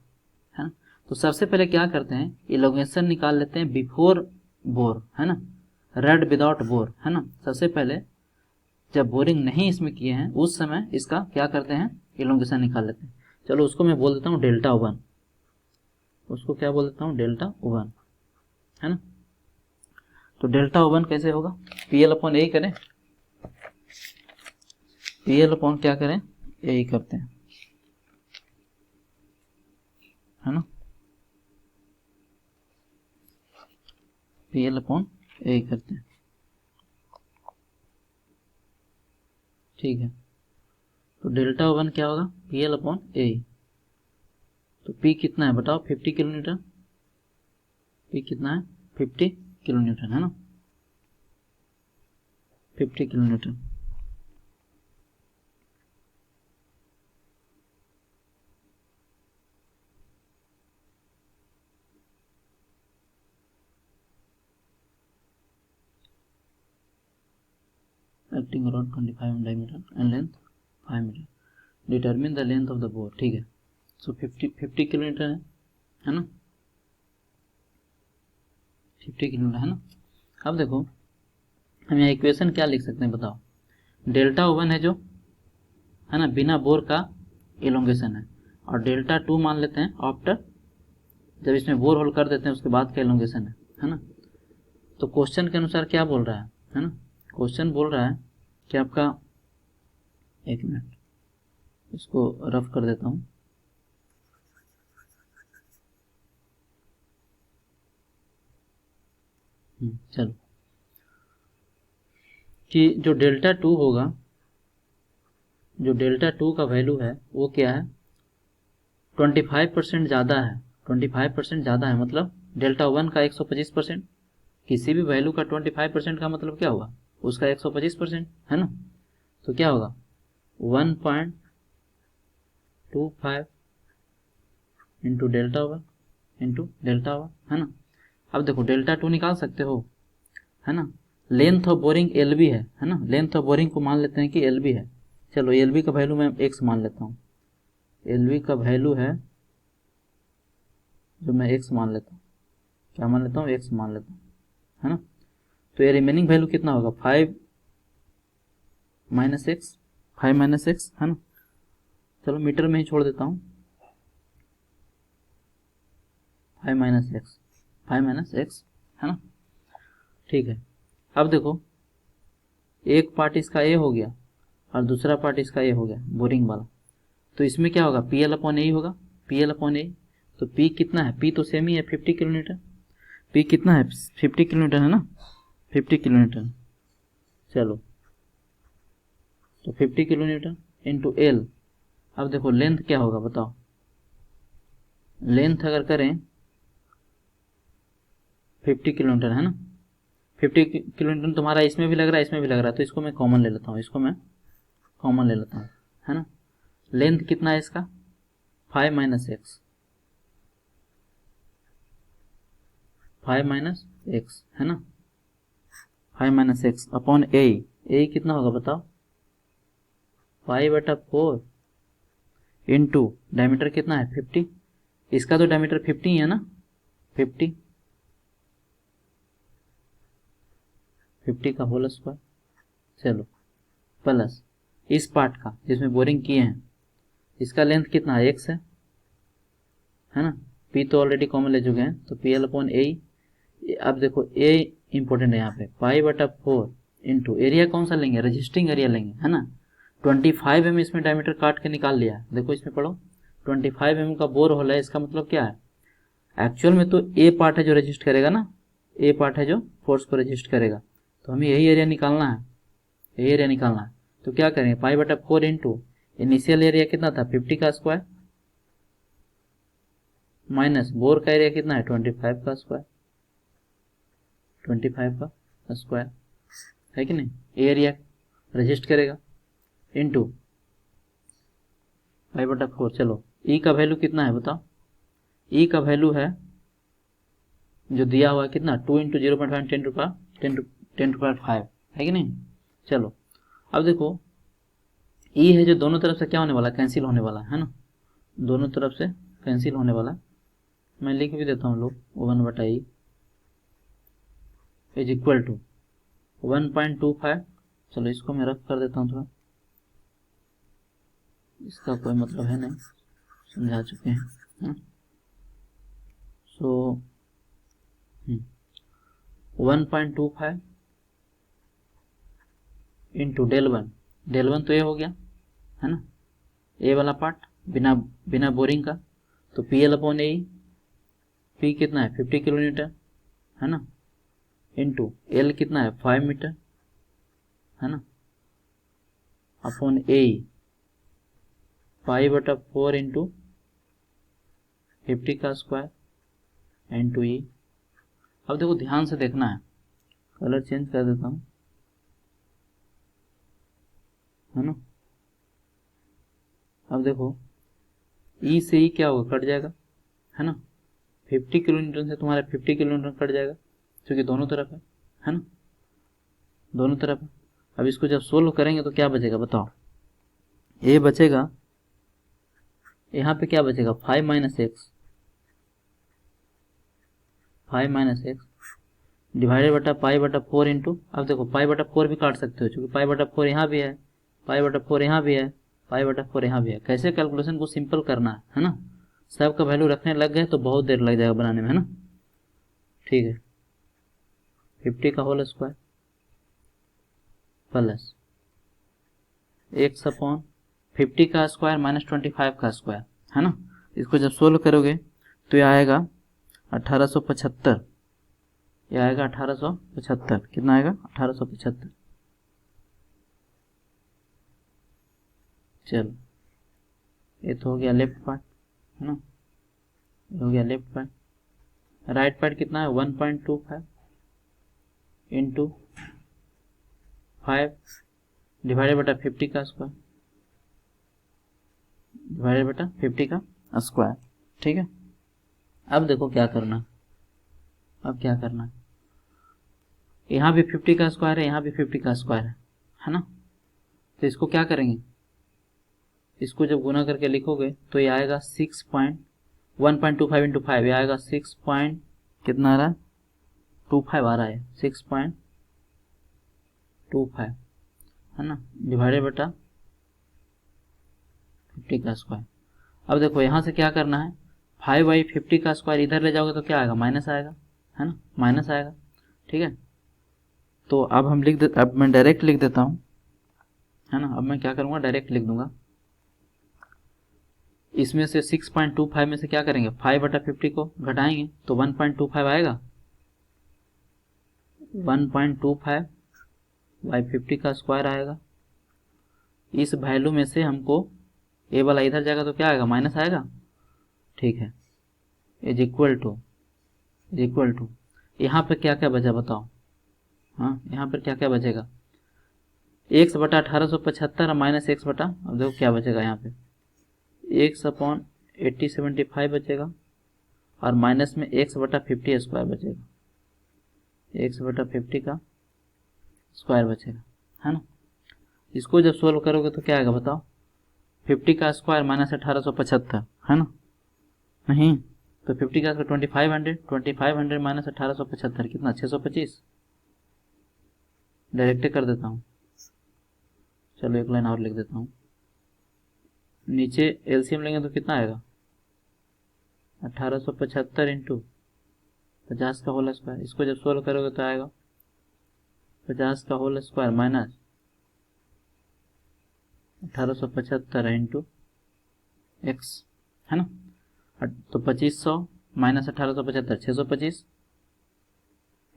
है ना। तो सबसे पहले क्या करते हैं, इलोगेशन निकाल लेते हैं बिफोर बोर, है ना, रेड विदाउट बोर, है ना। सबसे पहले जब बोरिंग नहीं इसमें किए हैं उस समय इसका क्या करते हैं, इलोगेशन निकाल लेते हैं। चलो उसको मैं बोल देता हूँ डेल्टा वन, उसको क्या बोल देता हूँ, डेल्टा वन, है ना। तो डेल्टा वन कैसे होगा, पीएल अपॉन ए करें, पीएल अपॉन क्या करें, ए करते हैं, है ना, पीएल अपॉन ए करते हैं। ठीक है, तो डेल्टा वन क्या होगा, पीएल अपॉन ए। तो पी कितना है बताओ, 50 किलोमीटर, पी कितना है, 50 किलोमीटर, है ना, 50 kilometre. acting around 25 in diameter and length 5 metre, determine the length of the bore। ठीक है, सो 50 किलोमीटर है ना, 50 किलोमीटर, है ना। अब देखो हम यहाँ इक्वेशन क्या लिख सकते हैं बताओ, डेल्टा वन है जो, है ना, बिना बोर का इलोंगेशन है, और डेल्टा टू मान लेते हैं आफ्टर, जब इसमें बोर होल कर देते हैं उसके बाद का इलोंगेशन है ना। तो क्वेश्चन के अनुसार क्या बोल रहा है ना, क्वेश्चन बोल रहा है कि आपका, एक मिनट इसको रफ कर देता हूँ, चलो, कि जो डेल्टा टू होगा, जो डेल्टा टू का वैल्यू है वो क्या है, 25% ज़्यादा है, 25% ज़्यादा है, मतलब डेल्टा वन का 125%, किसी भी वैल्यू का 25% का मतलब क्या हुआ, उसका 125%, है ना। तो क्या होगा 1.25 into delta one into delta one, है ना। अब देखो डेल्टा टू निकाल सकते हो, है ना। Length of boring L B है ना, लेंथ ऑफ बोरिंग को मान लेते हैं कि एल बी है। चलो एल बी का वैल्यू मैं एक्स मान लेता हूँ, एल बी का वैल्यू है जो मैं एक्स मान लेता हूँ, क्या मान लेता हूँ, एक्स मान लेता हूँ, है ना। तो ये रिमेनिंग वैल्यू कितना होगा, 5 माइनस एक्स, 5 माइनस एक्स, है ना। चलो मीटर में ही छोड़ देता हूँ, 5 माइनस एक्स, 5 माइनस एक्स, है ना। ठीक है, अब देखो एक पार्ट इसका ए हो गया और दूसरा पार्ट इसका ए हो गया, बोरिंग वाला। तो इसमें क्या होगा, पी एल अपॉन ए होगा, पी एल अपॉन ए। तो पी कितना है, पी तो सेम ही है 50 किलोमीटर, पी कितना है 50 किलोमीटर, है ना, 50 किलोमीटर। चलो तो 50 किलोमीटर इंटू एल। अब देखो लेंथ क्या होगा बताओ, लेंथ अगर करें 50 किलोमीटर, है ना, 50 किलोमीटर तुम्हारा इसमें भी लग रहा है, इसमें भी लग रहा है, तो इसको मैं कॉमन ले लेता हूँ, इसको मैं कॉमन ले लेता हूँ, है ना। लेंथ कितना है इसका, 5 माइनस एक्स, 5 माइनस एक्स, है ना, 5 माइनस एक्स अपॉन ए कितना होगा बताओ, 5/4 इंटू डायमीटर कितना है 50, इसका तो डायमीटर 50 है ना, 50 का होल स्क्वायर। चलो प्लस इस पार्ट का जिसमें बोरिंग किए हैं, इसका लेंथ कितना है, एक्स है ना, पी तो ऑलरेडी कॉमन ले चुके हैं, तो पी एल अपॉन ए। अब देखो ए इंपॉर्टेंट है यहाँ पे, 5/4 इंटू एरिया कौन सा लेंगे, रजिस्टिंग एरिया लेंगे, है ना। 25 mm इसमें डायमीटर काट के निकाल लिया, देखो इसमें पढ़ो 25 mm का बोर होल है, इसका मतलब क्या है, एक्चुअल में तो ए पार्ट है जो रजिस्ट करेगा ना, ए पार्ट है जो फोर्स को रजिस्ट करेगा, तो हमें यही एरिया निकालना है, यही एरिया निकालना है। तो क्या करेंगे, पाई बटा 4 इंटू इनिशियल एरिया कितना था 50 का स्क्वायर, माइनस बोर का एरिया कितना है 25 का स्क्वायर, 25 का स्क्वायर है कि नहीं, एरिया रजिस्ट करेगा, इंटू पाई बटा 4। चलो ई का वैल्यू कितना है बताओ, ई का वैल्यू है जो दिया हुआ है कितना 2 इंटू 0.5 10^5 है कि नहीं। चलो अब देखो ई है जो दोनों तरफ से क्या होने वाला, कैंसिल होने वाला है ना, दोनों तरफ से कैंसिल होने वाला। मैं लिख भी देता हूँ लोग 1/e इज इक्वल टू 1.25। चलो इसको मैं रफ कर देता हूँ थोड़ा, इसका कोई मतलब है नहीं, समझा चुके हैं। सो 1.25 इंटू डेल वन तो ये हो गया है ना, ए वाला पार्ट बिना बोरिंग का, तो PL/A, पी कितना है 50 किलो न्यूटन है ना, इंटू एल कितना है 5 मीटर है ना, अपॉन ए पाई बटा 4 इंटू 50 का स्क्वायर इंटू ई। अब देखो ध्यान से देखना है, कलर चेंज कर देता हूँ है ना। अब देखो ई से ई क्या होगा, कट जाएगा है ना, 50 किलो न्यूटन से तुम्हारा 50 किलो न्यूटन कट जाएगा, क्योंकि दोनों तरफ है ना, दोनों तरफ है। अब इसको जब सोल्व करेंगे तो क्या बचेगा बताओ, ए बचेगा, यहाँ पे क्या बचेगा 5 minus x, 5 minus X divided बटा पाई बटा 4 इंटू, अब देखो पाई बटा 4 भी काट सकते हो, क्योंकि पाई बटा 4 यहाँ भी है, पाई बटा 4 यहाँ भी है, पाई बटा 4 यहाँ भी है। कैसे कैलकुलेशन को सिंपल करना है ना, सब का वैल्यू रखने लग गए तो बहुत देर लग जाएगा बनाने में है ना। ठीक है, 50 का whole square plus X upon 50 का स्क्वायर माइनस 25 का स्क्वायर है ना। इसको जब सोल्व करोगे तो ये आएगा 1875, ये आएगा 1875, कितना आएगा 1875। चलो ये तो हो गया लेफ्ट पार्ट है ना, ये हो गया लेफ्ट पार्ट। राइट पार्ट कितना है 1.25 इंटू 5 डिवाइडेड बटा 50 का स्क्वायर, डिवाइडेड बटा 50 का स्क्वायर। ठीक है, अब देखो क्या करना, अब क्या करना है, यहाँ भी 50 का स्क्वायर है, यहाँ भी 50 का स्क्वायर है ना। तो इसको क्या करेंगे, इसको जब गुना करके लिखोगे तो ये आएगा 1.25 इंटू 5, ये आएगा 6 पॉइंट कितना आ रहा है 25 आ रहा है, 6.25 है ना, डिवाइडेड बटा 50 का स्क्वायर। अब देखो यहाँ से क्या करना है, 5/50 का स्क्वायर इधर ले जाओगे तो क्या आएगा माइनस आएगा है ना, माइनस आएगा। ठीक है, तो अब अब मैं डायरेक्ट लिख देता हूँ है ना। अब मैं क्या करूँगा, डायरेक्ट लिख दूंगा, इसमें से 6.25 में से क्या करेंगे 5/50 को घटाएंगे तो 1.25 आएगा, 1.25 बाई 50 का स्क्वायर आएगा। इस वैल्यू में से हमको ए वाला इधर जाएगा तो क्या आएगा माइनस आएगा। ठीक है, इज इक्वल टू यहाँ पे क्या क्या बचा बताओ, हाँ यहाँ पर क्या क्या बचेगा, एक्स बटा 1875 माइनस एक्स बटा, अब देखो क्या बचेगा यहाँ पे एक्स अपॉन 8075 बचेगा, और माइनस में एक्स बटा 50 स्क्वायर बचेगा, एक्स बटा 50 का स्क्वायर बचेगा है ना। इसको जब सोल्व करोगे तो क्या आएगा बताओ, 50 का स्क्वायर माइनस 1875 है ना, नहीं तो 50 का स्क्वायर 2500 माइनस 1875 कितना 625, डायरेक्ट कर देता हूँ। चलो एक लाइन और लिख देता हूँ, नीचे एलसीएम लेंगे तो कितना आएगा 1875 इंटू 50 का होल स्क्वायर, इसको जब सोल्व करोगे तो आएगा 50 का whole square minus 1875 into X है ना। तो 2500 माइनस 1875 625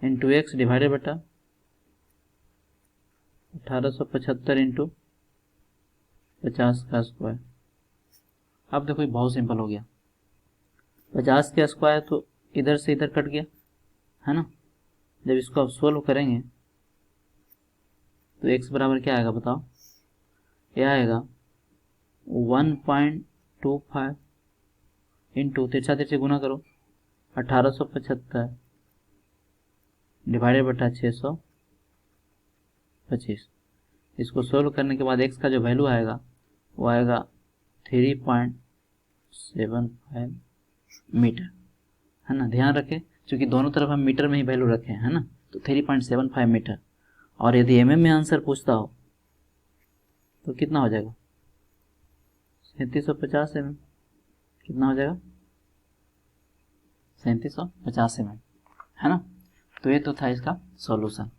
इंटू एक्स डिवाइडेड बटा 1875 इंटू 50 का स्क्वायर। अब देखो ये बहुत सिंपल हो गया, 50 का स्क्वायर तो इधर से इधर कट गया है ना। जब इसको आप सोल्व करेंगे तो x बराबर क्या आएगा बताओ, यह आएगा 1.25 इंटू तिरछा तिरछे गुना करो 1875 डिवाइडेड बटा 625। इसको सोल्व करने के बाद x का जो वैल्यू आएगा वो आएगा 3.75 मीटर, है ना। ध्यान रखें क्योंकि दोनों तरफ हम मीटर में ही वैल्यू रखे हैं, है ना, तो 3.75 मीटर। और यदि एमएम में आंसर पूछता हो तो कितना हो जाएगा, 3750 mm। कितना हो जाएगा, 3750 mm, है ना। तो ये तो था इसका सॉल्यूशन।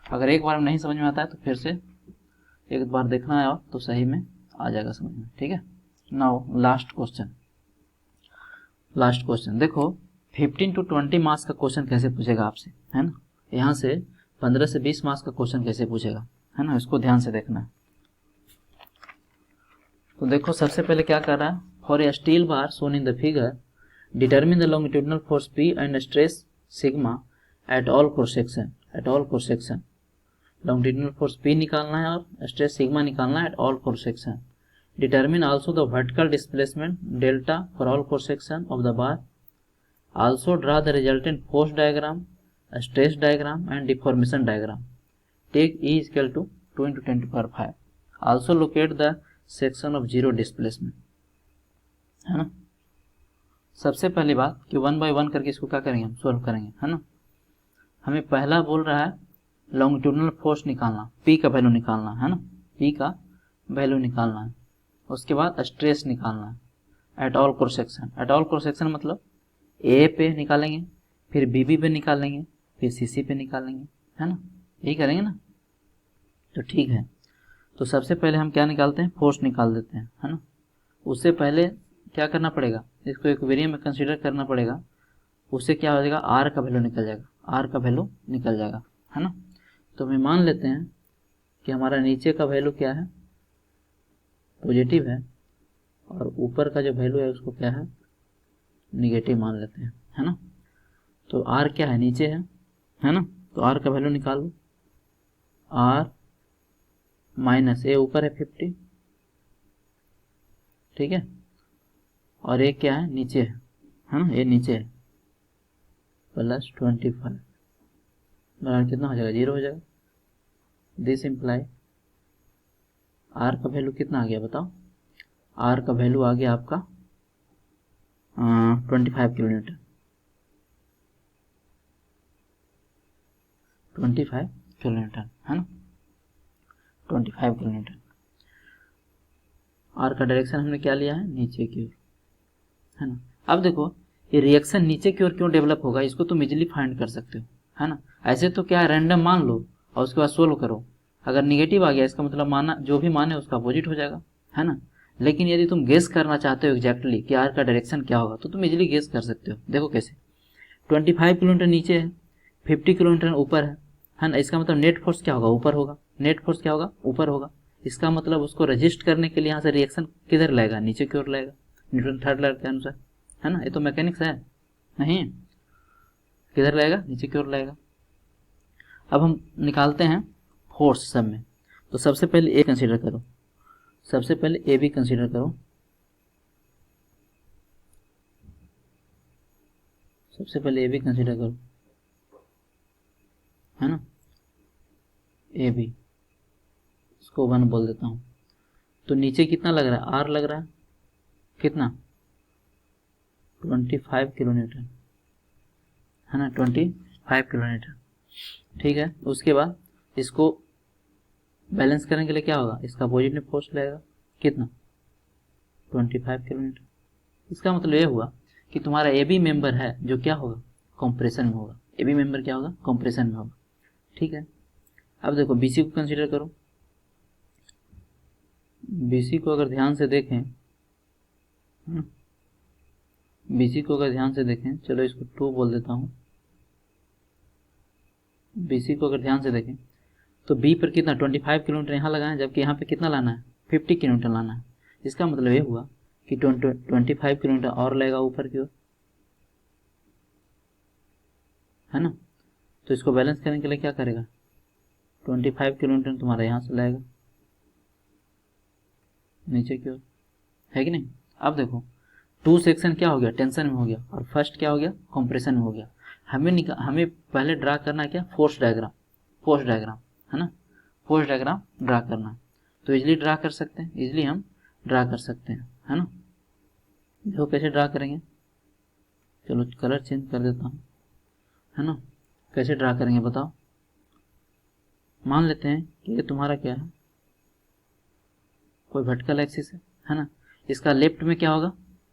अगर एक बार में नहीं समझ में आता है तो फिर से एक बार देखना है और तो सही में आ जाएगा समझ में, ठीक है। नाउ लास्ट क्वेश्चन देखो, 15 to 20 मार्क्स का क्वेश्चन कैसे पूछेगा आपसे, है ना। यहाँ से 15 से 20 मार्क्स का क्वेश्चन कैसे पूछेगा, है ना, इसको ध्यान से देखना है। तो देखो सबसे पहले क्या कर रहा है, for a steel bar shown in the figure determine the longitudinal force P and stress sigma at all cross section. Longitudinal force P निकालना है और स्ट्रेस सिग्मा निकालना है at all cross section. Determine also the vertical displacement delta for all cross section of the bar. Also draw the resultant force diagram, stress diagram and deformation diagram. Take E equal to 2 × 10⁵। Also locate the section of zero displacement, है ना। सबसे पहली बात कि 1 by 1 करके इसको क्या करेंगे, हम सोल्व करेंगे, है ना। हमें पहला बोल रहा है लॉन्गिट्यूडिनल फोर्स निकालना, P का वैल्यू निकालना है ना, P का वैल्यू निकालना है। उसके बाद स्ट्रेस निकालना है at all cross section. Eight all cross section मतलब A पे निकालेंगे, फिर BB पे निकालेंगे, फिर CC पे निकालेंगे, है ना, यही करेंगे ना। तो ठीक है, तो सबसे पहले हम क्या निकालते हैं, फोर्स निकाल देते हैं, है ना। उससे पहले क्या करना पड़ेगा, इसको इक्वेरियम में कंसीडर करना पड़ेगा। उससे क्या हो जाएगा, R का वैल्यू निकल जाएगा, R का वैल्यू निकल जाएगा, है ना। तो हम मान लेते हैं कि हमारा नीचे का वैल्यू क्या है, पॉजिटिव है, और ऊपर का जो वैल्यू है उसको क्या है, निगेटिव मान लेते हैं, है ना। तो R क्या है, नीचे है ना। तो R का वैल्यू निकालो, R माइनस A ऊपर है 50, ठीक है, और A क्या है, नीचे है ना, A नीचे है, प्लस 25 बराबर कितना हो जाएगा, 0 हो जाएगा। दिस इम्प्लाई R का वैल्यू कितना आ गया बताओ, R का वैल्यू आ गया आपका 25 किलोमीटर, 25 किलोमीटर, है ना, 25 किलोमीटर। R का डायरेक्शन हमने क्या लिया है, नीचे की ओर, है ना। अब देखो ये रिएक्शन नीचे की ओर क्यों डेवलप होगा, इसको तुम इजीली फाइंड कर सकते हो, है ना। ऐसे तो क्या है, रैंडम मान लो और उसके बाद सोल्व करो। अगर निगेटिव आ गया इसका मतलब माना जो भी माने उसका अपोजिट हो जाएगा, है ना। लेकिन यदि तुम गेस करना चाहते हो एग्जैक्टली कि R का डायरेक्शन क्या होगा तो तुम इजीली गेस कर सकते हो। देखो कैसे, 25 किलोमीटर नीचे है, 50 किलोमीटर ऊपर है ना। इसका मतलब नेट फोर्स क्या होगा, ऊपर होगा। नेट फोर्स क्या होगा, ऊपर होगा। इसका मतलब उसको रजिस्ट करने के लिए यहाँ से रिएक्शन किधर लाएगा, नीचे की ओर लाएगा, न्यूटन थर्ड लॉ के अनुसार, है ना। ये तो मैकेनिक्स है, नहीं किधर लाएगा, नीचे की ओर लाएगा। अब हम निकालते हैं फोर्स सब में। तो सबसे पहले ए कंसीडर करो, सबसे पहले ए भी कंसीडर करो, सबसे पहले ए भी कंसीडर करो, है ना। ए भी, इसको 1 बोल देता हूँ। तो नीचे कितना लग रहा है, आर लग रहा है, कितना 25 किलोमीटर, है ना, 25 किलोमीटर, ठीक है। उसके बाद इसको बैलेंस करने के लिए क्या होगा, इसका अपोजिट में फोर्स लगेगा, कितना 25 किलोमीटर। इसका मतलब ये हुआ कि तुम्हारा ए बी मेंबर है जो क्या होगा, कंप्रेशन में होगा। ए बी मेंबर क्या होगा, कंप्रेशन में होगा, ठीक है। अब देखो बीसी को कंसीडर करो, बीसी को अगर ध्यान से देखें, बीसी को अगर ध्यान से देखें, चलो इसको 2 बोल देता हूँ। बीसी को अगर ध्यान से देखें तो बी पर कितना 25 किलोमीटर यहाँ लगाना है, जबकि यहाँ पे कितना लाना है 50 किलोमीटर लाना है। इसका मतलब ये हुआ कि 25 किलोमीटर और लगेगा ऊपर की ओर, है ना। तो इसको बैलेंस करने के लिए क्या करेगा, 25 किलोमीटर तुम्हारा यहाँ से लाएगा नीचे की ओर, है कि नहीं। अब देखो 2 सेक्शन क्या हो गया, टेंशन में हो गया, और फर्स्ट क्या हो गया, कंप्रेशन में हो गया। हमें पहले ड्रा करना है क्या, फोर्स डायग्राम, है ना, फोर्स डायग्राम ड्रा करना है। तो इजिली ड्रा कर सकते हैं, इजिली हम ड्रा कर सकते हैं, है ना। देखो कैसे ड्रा करेंगे, चलो कलर चेंज कर देता हूँ, है ना। कैसे ड्रा करेंगे बताओ। मान लेते हैं कि ये तुम्हारा क्या है, कोई वर्टिकल एक्सिस है ना। इसका लेफ्ट में क्या होगा,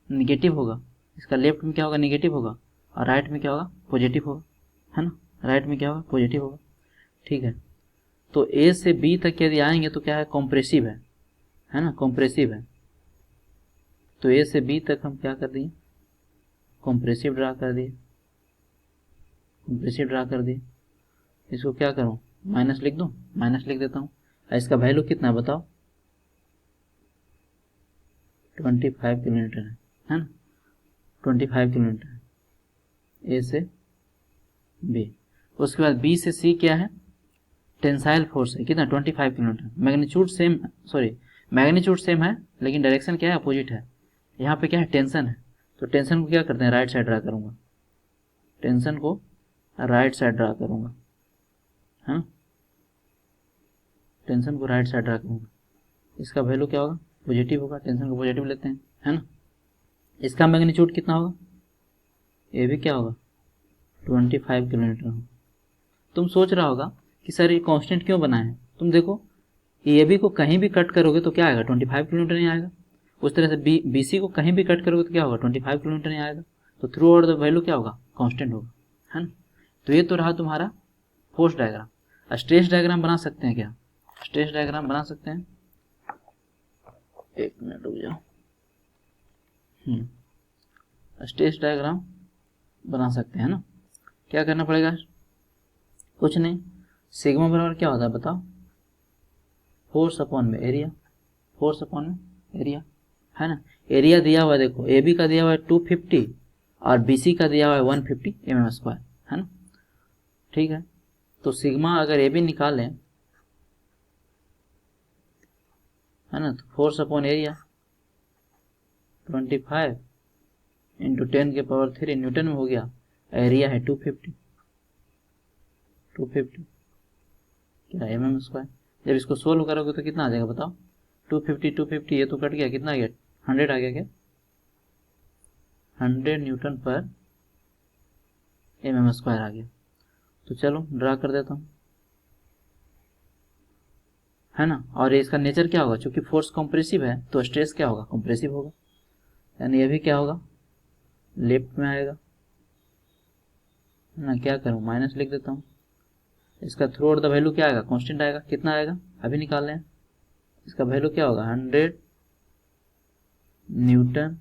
निगेटिव होगा, इसका लेफ्ट में क्या होगा, निगेटिव होगा, और राइट में क्या होगा, पॉजिटिव होगा, है ना। राइट में क्या होगा, पॉजिटिव होगा, ठीक है। तो ए से बी तक यदि आएंगे तो क्या है, कॉम्प्रेसिव है ना, कॉम्प्रेसिव है। तो ए से बी तक हम क्या कर दिए, कॉम्प्रेसिव ड्रा कर दिए, कॉम्प्रेसिव ड्रा कर दिए। इसको क्या करूँ, माइनस लिख दूँ, माइनस लिख देता हूँ। इसका वैल्यू कितना है बताओ, 25 किलोमीटर है ना, 25 किलोमीटर है ए से बी। उसके बाद बी से सी क्या है, टेंसाइल फोर्स है, कितना 25 kilometre. Magnitude same, sorry magnitude same है, लेकिन डायरेक्शन क्या है, अपोजिट है। यहाँ पे क्या है, टेंशन है। तो टेंशन को क्या करते हैं, राइट साइड ड्रा करूंगा, टेंशन को राइट साइड ड्रा करूंगा, है ना, टेंशन को राइट साइड ड्रा करूंगा। इसका वैल्यू क्या होगा, पॉजिटिव होगा, टेंशन को पॉजिटिव लेते हैं, है ना। इसका मैग्नीट्यूड कितना होगा, ये भी क्या होगा 25 किलोमीटर होगा। तुम सोच रहा होगा कि सर ये कांस्टेंट क्यों बना है। तुम देखो ए बी को कहीं भी कट करोगे तो क्या आएगा, 25 किलोमीटर नहीं आएगा। उस तरह से बी सी को कहीं भी कट करोगे तो क्या होगा, 25 किलोमीटर नहीं आएगा। तो थ्रू आउट द वैल्यू क्या होगा, कांस्टेंट होगा, है ना। तो ये तो रहा तुम्हारा फोर्स डायग्राम। स्ट्रेस डायग्राम बना सकते हैं क्या, स्ट्रेस डायग्राम बना सकते हैं, एक मिनट रुक जाओ। स्ट्रेस डायग्राम बना सकते हैं ना। क्या करना पड़ेगा, कुछ नहीं, सिग्मा बराबर क्या होता है बताओ, फोर्स अपॉन में एरिया, फोर्स अपॉन में एरिया, है ना। एरिया दिया हुआ है, देखो ए बी का दिया हुआ है 250 और बी सी का दिया हुआ है 150 mm², है ना, ठीक है। तो सिग्मा अगर ए बी निकालें, है ना, तो force upon area 25 into 10⁻³ Newton में हो गया। एरिया है 250 क्या mm²। जब इसको सोल्व करोगे तो कितना आ जाएगा बताओ, 250 ये तो कट गया, कितना आ गया 100 आ गया क्या, 100 न्यूटन पर mm² आ गया। तो चलो ड्रा कर देता हूँ, है ना। और इसका नेचर क्या होगा, चूंकि फोर्स कॉम्प्रेसिव है तो स्ट्रेस क्या होगा, कॉम्प्रेसिव होगा, यानी ये भी क्या होगा, लेफ्ट में आएगा, है ना। क्या करूँ, माइनस लिख देता हूँ। इसका थ्रू आउट द वैल्यू क्या आएगा, कांस्टेंट आएगा, कितना आएगा अभी निकाल लें। इसका वैल्यू क्या होगा, 100 न्यूटन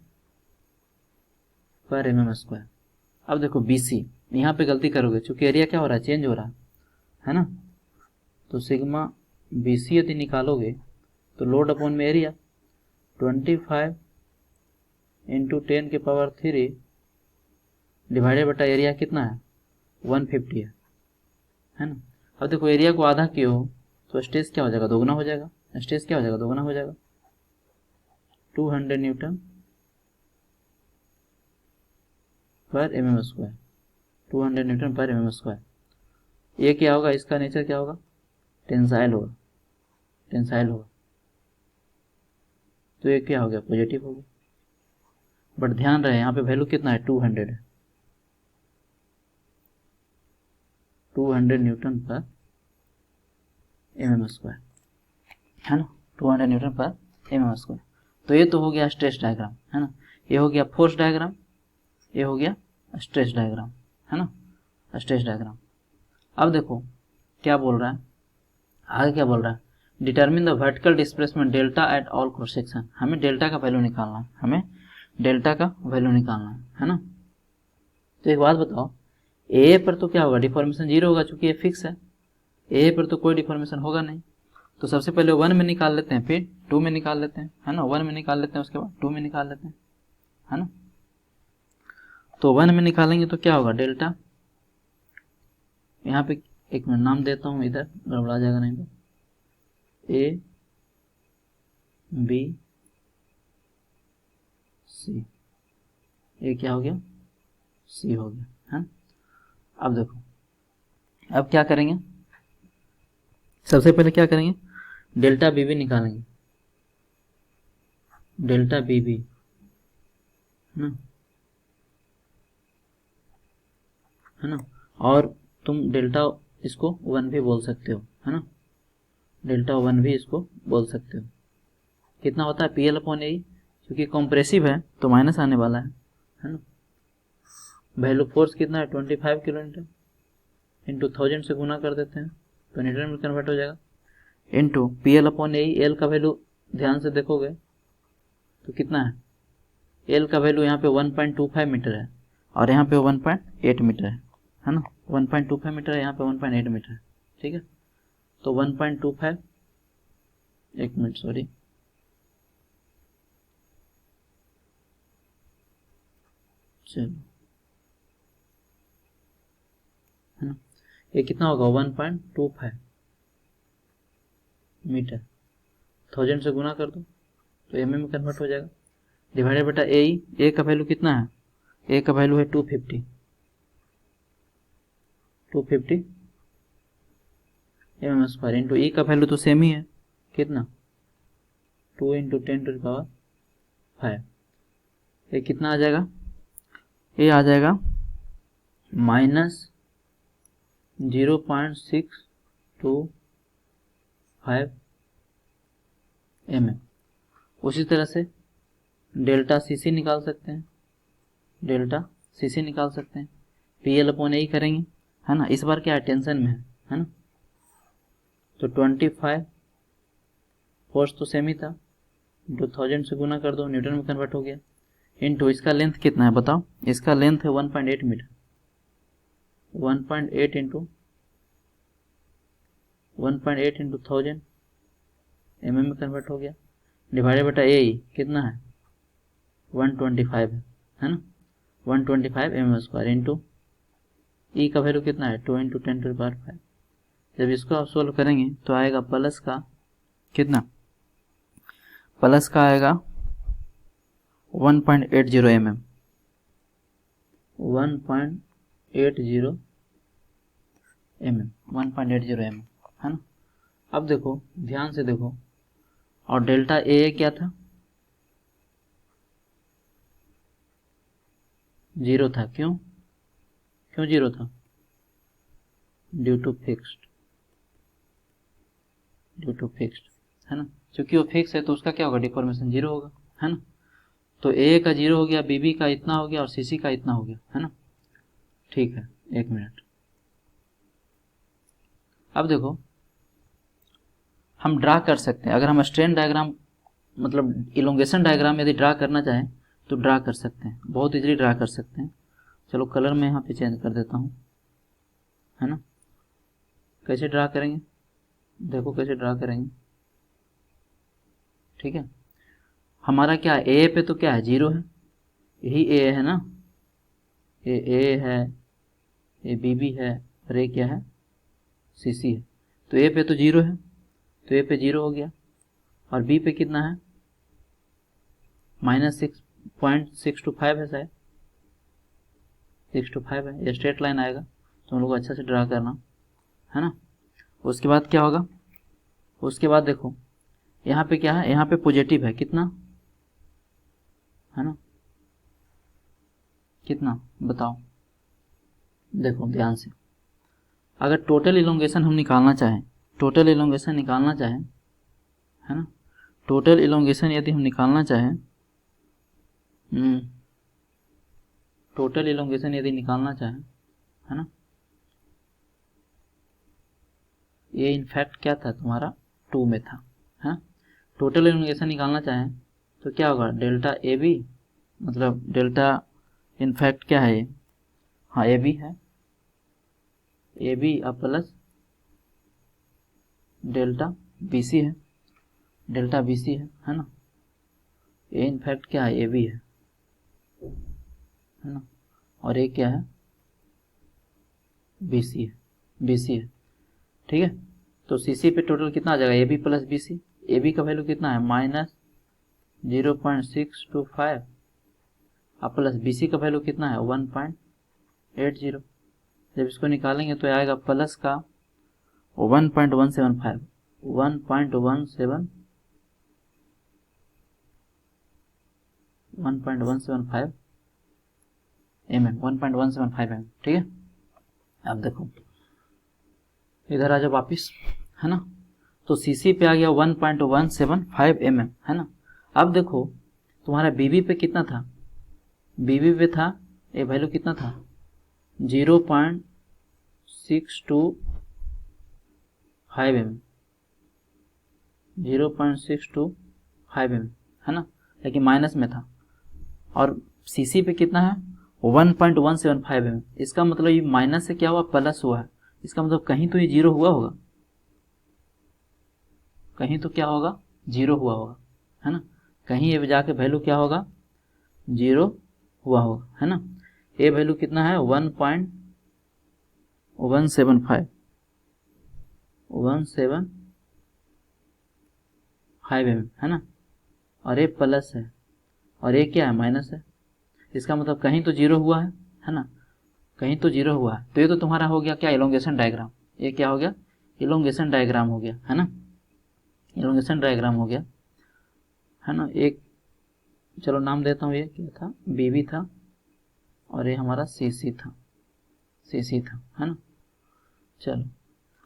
पर mm²। अब देखो BC, यहाँ पे गलती करोगे, चूंकि एरिया क्या हो रहा है, चेंज हो रहा है ना। तो सिग्मा BC यदि निकालोगे तो लोड अपॉन में एरिया 25 इंटू 10⁻³ डिवाइडेड बटा एरिया कितना है 150 है ना। अब देखो एरिया को आधा किए हो तो स्ट्रेस क्या हो जाएगा, दोगुना हो जाएगा, स्ट्रेस क्या हो जाएगा, दोगुना हो जाएगा, 200 न्यूटन पर mm², 200 न्यूटन पर mm²। ये क्या होगा, इसका नेचर क्या होगा, टेंसाइल होगा, टेंसाइल होगा। तो ये क्या हो गया, पॉजिटिव हो गया। बट ध्यान रहे यहाँ पे वैल्यू कितना है, 200 है, 200 न्यूटन पर mm², है ना, 200 न्यूटन पर mm²। तो ये तो हो गया स्ट्रेस डायग्राम, है ना। ये हो गया फोर्स डायग्राम, ये हो गया स्ट्रेस डायग्राम, है ना, स्ट्रेस डायग्राम। अब देखो क्या बोल रहा है, आगे क्या बोल रहा है, determine the vertical displacement delta eight all cross section. हमें डेल्टा का वैल्यू निकालना है, हमें डेल्टा का वैल्यू निकालना है ना। तो एक बात बताओ, ए पर तो क्या होगा, डिफॉर्मेशन 0 होगा, चूंकि ये फिक्स है। ए पर तो कोई डिफॉर्मेशन होगा नहीं, तो सबसे पहले 1 में निकाल लेते हैं, फिर 2 में निकाल लेते हैं, है ना, 1 में निकाल लेते हैं, उसके बाद 2 में निकाल लेते हैं, है ना। तो 1 में निकालेंगे तो क्या होगा, डेल्टा, यहाँ पे एक मिनट नाम देता हूँ, इधर गड़बड़ा जाएगा नहीं तो, ए बी सी, ये क्या हो गया, सी हो गया, है। अब देखो, अब क्या करेंगे, सबसे पहले क्या करेंगे, डेल्टा बी बी निकालेंगे, डेल्टा बी बी, है ना, और तुम डेल्टा इसको 1 भी बोल सकते हो, है ना, डेल्टा 1 भी इसको बोल सकते हो। कितना होता है PL/A, क्योंकि कॉम्प्रेसिव है तो माइनस आने वाला है ना। वैल्यू फोर्स कितना है 25 किलोमीटर, इंटू 1000 से गुना कर देते हैं तो न्यूटन में कन्वर्ट हो जाएगा, इंटू PL/A। एल का वैल्यू ध्यान से देखोगे तो कितना है, एल का वैल्यू यहाँ पे 1.25 मीटर है और यहाँ पे 1.8 मीटर है ना, 1.25 मीटर है, यहाँ पे 1.8 मीटर है, ठीक है। तो 1.25, एक मिनट सॉरी, चलो, है ना, ये कितना होगा 1.25 मीटर, 1000 से गुना कर दो तो mm में कन्वर्ट हो जाएगा, डिवाइडेड बेटा ए का वैल्यू कितना है, ए का वैल्यू है 250 mm स्क्वायर, इंटू ई का वैल्यू तो सेम ही है, कितना 2 × 10⁵, ये कितना आ जाएगा, ये आ जाएगा -0.625 mm। उसी तरह से डेल्टा CC निकाल सकते हैं, डेल्टा CC निकाल सकते हैं, PL/A करेंगे, है ना, इस बार क्या है टेंशन में है ना, तो 25 फोर्स तो सेम ही था, इंटू 1000 से गुना कर दो न्यूटन में कन्वर्ट हो गया, इंटू इसका लेंथ कितना है बताओ, इसका लेंथ है 1.8 मीटर, 1.8 इंटू 1000 mm में कन्वर्ट हो गया, डिवाइडेड बेटा ए कितना है 125 है ना, 125 mm स्क्वायर, इंटू ई का वैल्यू कितना है 2 × 10⁵। जब इसको आप सोल्व करेंगे तो आएगा प्लस का कितना, प्लस का आएगा 1.80 mm, 1.80 mm, है ना। अब देखो ध्यान से देखो, और डेल्टा ए क्या था, 0 था, क्यों 0 था, ड्यू टू फिक्स्ड, है ना, क्योंकि वो फिक्स है तो उसका क्या होगा, डिफॉर्मेशन 0 होगा, है ना। तो ए का 0 हो गया, बीबी का इतना हो गया और सीसी का इतना हो गया, है ना। ठीक है, एक मिनट, अब देखो हम ड्रा कर सकते हैं, अगर हम स्ट्रेन डायग्राम मतलब इलोंगेशन डायग्राम यदि ड्रा करना चाहें तो ड्रा कर सकते हैं, बहुत इजीली ड्रा कर सकते हैं। चलो कलर में यहाँ पे चेंज कर देता हूँ, है ना। कैसे ड्रा करेंगे, देखो कैसे ड्रा करेंगे, ठीक है। हमारा क्या ए पे तो क्या है 0 है, यही ए है ना, ए है, ये बीबी है और ये क्या है सीसी है, तो ए पे तो 0 है, तो ए पे 0 हो गया, और बी पे कितना है -6.625 है शायद, 625 है, ये स्ट्रेट लाइन आएगा, तो हम लोग को अच्छा से ड्रा करना है ना। उसके बाद क्या होगा, उसके बाद देखो यहाँ पे क्या है, यहाँ पे पॉजिटिव है कितना, है ना, कितना बताओ, देखो ध्यान से, अगर टोटल इलोंगेशन हम निकालना चाहें, टोटल इलोंगेशन निकालना चाहें, है ना, टोटल इलोंगेशन यदि हम निकालना चाहें, टोटल इलोंगेशन यदि निकालना चाहें, है ना, ये इनफैक्ट क्या था तुम्हारा 2 में था, है, टोटल इलोंगेशन निकालना चाहें तो क्या होगा, डेल्टा ए बी, मतलब डेल्टा इनफैक्ट क्या है ये, हाँ ए बी है, ए बी अब प्लस डेल्टा बी सी है, डेल्टा बी सी है ना। ए इनफैक्ट क्या है, ए बी है ना, और ए क्या है, बी सी है, बी सी है, ठीक है। तो सी सी पे टोटल कितना आ जाएगा, A B plus B C. A B का वैल्यू कितना है, -0.625 और प्लस बी सी का वैल्यू कितना है, 1.80। जब इसको निकालेंगे तो आएगा प्लस का 1.175 1.175 mm, ठीक है। अब देखो इधर आ जाओ वापिस, है ना। तो सीसी पे आ गया 1.175 mm, है ना। अब देखो तुम्हारा बीबी पे कितना था, बीबी पे था ये वैल्यू कितना था, 0.625 mm, 0.625 mm, है ना, लेकिन माइनस में था। और सीसी पे कितना है, 1.175 mm। इसका मतलब ये माइनस से क्या हुआ, प्लस हुआ है। इसका मतलब कहीं तो ये जीरो हुआ होगा, कहीं तो क्या होगा, जीरो हुआ होगा, है ना। कहीं ये जाके वैल्यू क्या होगा, जीरो हुआ होगा, है ना। ये वैल्यू कितना है, 1.175 mm, है ना। और ये प्लस है और ये क्या है, माइनस है। इसका मतलब कहीं तो जीरो हुआ है ना, कहीं तो जीरो हुआ है। तो ये तो तुम्हारा हो गया क्या, इलोंगेशन डायग्राम। ये क्या हो गया, इलोंगेशन डायग्राम हो गया, है ना, इलोंगेशन डायग्राम हो गया, है ना। एक चलो नाम देता हूँ, ये क्या था, बीबी था और ये हमारा सीसी था, सीसी था, है ना। चलो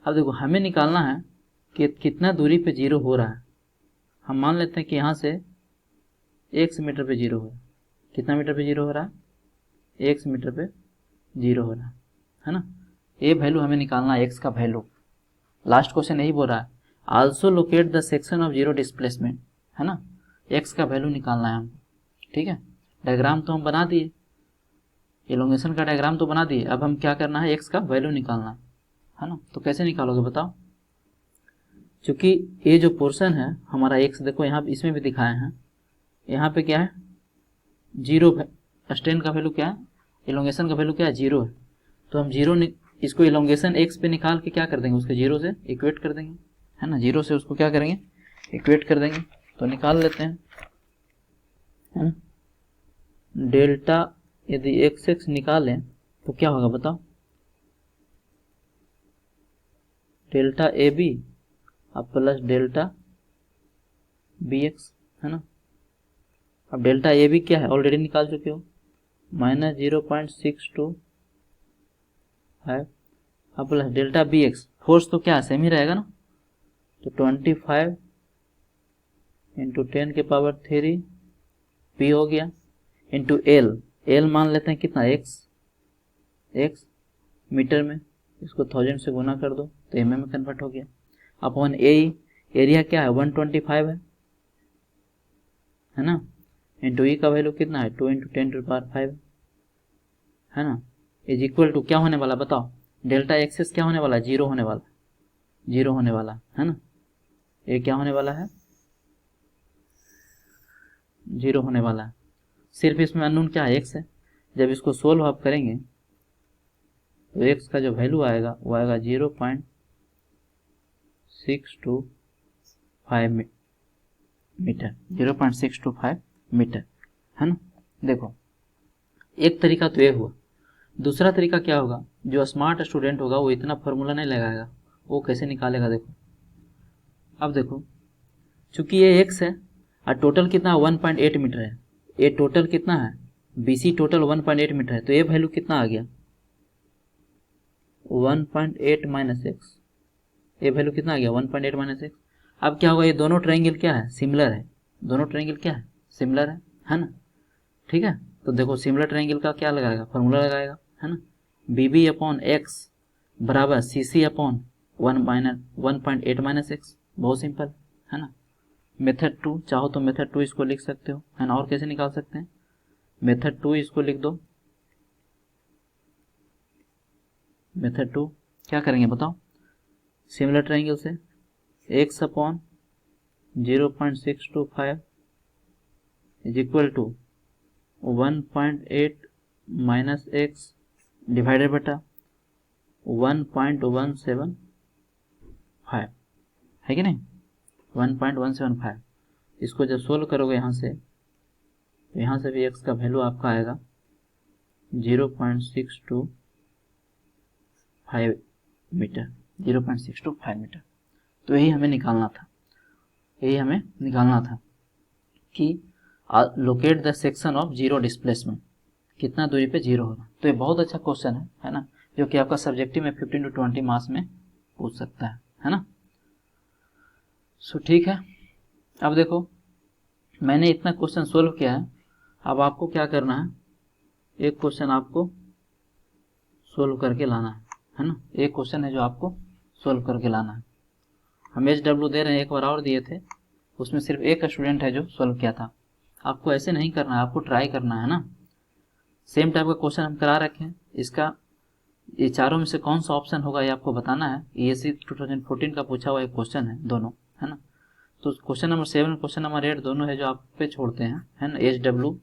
अब देखो हमें निकालना है कि कितना दूरी पे जीरो हो रहा है। हम मान लेते हैं कि यहाँ से 1 मीटर पे जीरो हो रहा है। कितना मीटर पे जीरो हो रहा है, 1 मीटर पे जीरो हो रहा है ना। ये वैल्यू हमें निकालना है, एक्स का वैल्यू। लास्ट क्वेश्चन यही बोल रहा है, also locate the section of zero displacement, है ना। एक्स का वैल्यू निकालना है हमको, ठीक है। डायग्राम तो हम बना दिए, इलोंगेशन का डायग्राम तो बना दिए। अब हम क्या करना है, एक्स का वैल्यू निकालना है ना। तो कैसे निकालोगे बताओ, क्योंकि ये जो पोर्शन है हमारा एक्स, देखो यहाँ इसमें भी दिखाए हैं, यहाँ पे क्या है, जीरो, स्ट्रेन का वैल्यू क्या है, इलोंगेशन का वैल्यू क्या है, जीरो है। तो हम जीरो इसको इलोंगेशन एक्स पे निकाल के क्या कर देंगे, उसके जीरो से इक्वेट कर देंगे, है ना। जीरो से उसको क्या करेंगे, इक्वेट कर देंगे। तो निकाल लेते हैं, है ना। डेल्टा यदि एक्स एक्स निकालें तो क्या होगा बताओ, डेल्टा ए बी अब प्लस डेल्टा बी एक्स, है ना। अब डेल्टा ए बी क्या है, ऑलरेडी निकाल चुके हो, -0.625 अब plus delta B X, force तो क्या सेम ही रहेगा ना। तो 25 इंटू 10⁻³ पी हो गया, इंटू एल, एल मान लेते हैं कितना, एक्स मीटर में, इसको 1000 से गुना कर दो तो एम में कन्वर्ट हो गया। अपॉन ए, एरिया क्या है, 125 है ना, इंटू ई का वैल्यू कितना है, 2 × 10⁵ है ना, इज इक्वल टू क्या होने वाला बताओ, डेल्टा एक्सेस क्या होने वाला, जीरो होने वाला, जीरो होने वाला, है ना। ये क्या होने वाला है, जीरो होने वाला है। सिर्फ इसमें अननोन क्या है, एक्स है। जब इसको सोल्व आप करेंगे तो एक्स का जो वैल्यू आएगा वो आएगा 0.625 मीटर, 0.625 मीटर, है ना। देखो एक तरीका तो ये हुआ, दूसरा तरीका क्या होगा, जो स्मार्ट स्टूडेंट होगा वो इतना फॉर्मूला नहीं लगाएगा, वो कैसे निकालेगा। देखो अब देखो, चूंकि ये एक्स है और टोटल कितना 1.8 मीटर है, ये टोटल कितना है, BC टोटल 1.8 मीटर है, तो ये वैल्यू कितना आ गया, 1.8 माइनस एक्स, ये वैल्यू कितना आ गया, 1.8 माइनस एक्स। अब क्या होगा, ये दोनों ट्रायंगल क्या है, सिमिलर है, दोनों ट्रायंगल क्या है, सिमिलर है ना, ठीक है। तो देखो सिमिलर ट्रायंगल का क्या लगाएगा, फॉर्मूला लगाएगा, है ना, BB अपॉन एक्स बराबर CC अपॉन 1.8 माइनस एक्स, बहुत सिंपल, है ना। मेथड 2 चाहो तो मेथड 2 इसको लिख सकते हो, है ना। और कैसे निकाल सकते हैं, मेथड 2 इसको लिख दो, मेथड 2 क्या करेंगे बताओ, सिमिलर ट्रायंगल से x upon 0.625 is equal to 1.8 minus X divided बटा 1.175 है कि नहीं, 1.175। इसको जब सोल्व करोगे यहाँ से, तो यहाँ से भी x का वैल्यू आपका आएगा 0.625 मीटर, 0.625 मीटर। तो यही हमें निकालना था कि locate the section of zero displacement, कितना दूरी पे जीरो होगा। तो ये बहुत अच्छा क्वेश्चन है ना, जो कि आपका सब्जेक्टिव में 15 to 20 मार्क्स में पूछ सकता है ना। सो ठीक है, अब देखो मैंने इतना क्वेश्चन सोल्व किया है। अब आपको क्या करना है, एक क्वेश्चन आपको सोल्व करके लाना है ना। एक क्वेश्चन है जो आपको सोल्व करके लाना है। हम HW दे रहे हैं, एक बार और दिए थे, उसमें सिर्फ एक स्टूडेंट है जो सोल्व किया था। आपको ऐसे नहीं करना है, आपको ट्राई करना है ना। सेम टाइप का क्वेश्चन हम करा रखे हैं, इसका ये चारों में से कौन सा ऑप्शन होगा ये आपको बताना है। ESE 2014 का पूछा हुआ एक क्वेश्चन है दोनों, है ना। तो क्वेश्चन नंबर 7 क्वेश्चन नंबर 8 दोनों है जो आप पे छोड़ते हैं, है ना। HW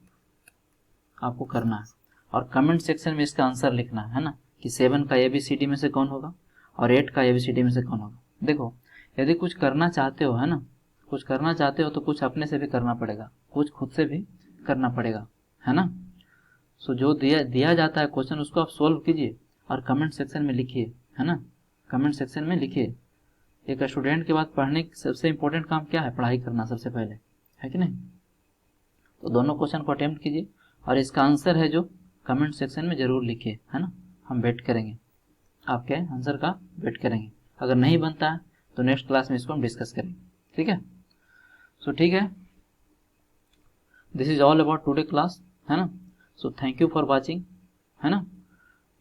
आपको करना है और कमेंट सेक्शन में इसका आंसर लिखना है ना, कि 7 का ABCD में से कौन होगा और 8 का ABCD में से कौन होगा। देखो यदि कुछ करना चाहते हो, है ना, कुछ करना चाहते हो तो कुछ अपने से भी करना पड़ेगा, कुछ खुद से भी करना पड़ेगा, है ना। सो जो दिया जाता है क्वेश्चन उसको आप सोल्व कीजिए और कमेंट सेक्शन में लिखिए, है ना। कमेंट सेक्शन में लिखिए। एक स्टूडेंट के बाद पढ़ने की सबसे इंपॉर्टेंट काम क्या है, पढ़ाई करना सबसे पहले, है कि नहीं। तो दोनों क्वेश्चन को अटेम्प्ट कीजिए और इसका आंसर है जो कमेंट सेक्शन में जरूर लिखिए, है ना। हम वेट करेंगे, आपके आंसर का वेट करेंगे। अगर नहीं बनता है तो नेक्स्ट क्लास में इसको हम डिस्कस करेंगे, ठीक है। सो ठीक है, this is all about today class, है ना। So thank you for watching, है ना।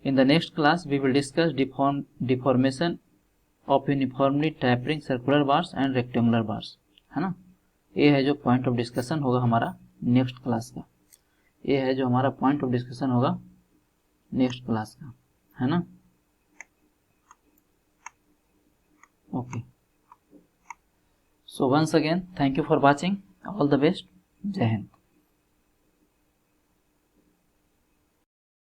In the next class we will discuss deformation of uniformly tapering circular bars and rectangular bars, है ना। ये है जो पॉइंट ऑफ डिस्कशन होगा हमारा नेक्स्ट क्लास का, ये है जो हमारा पॉइंट ऑफ डिस्कशन होगा नेक्स्ट क्लास का, है ना। Okay, so once again thank you for watching, all the best, जय हिंद।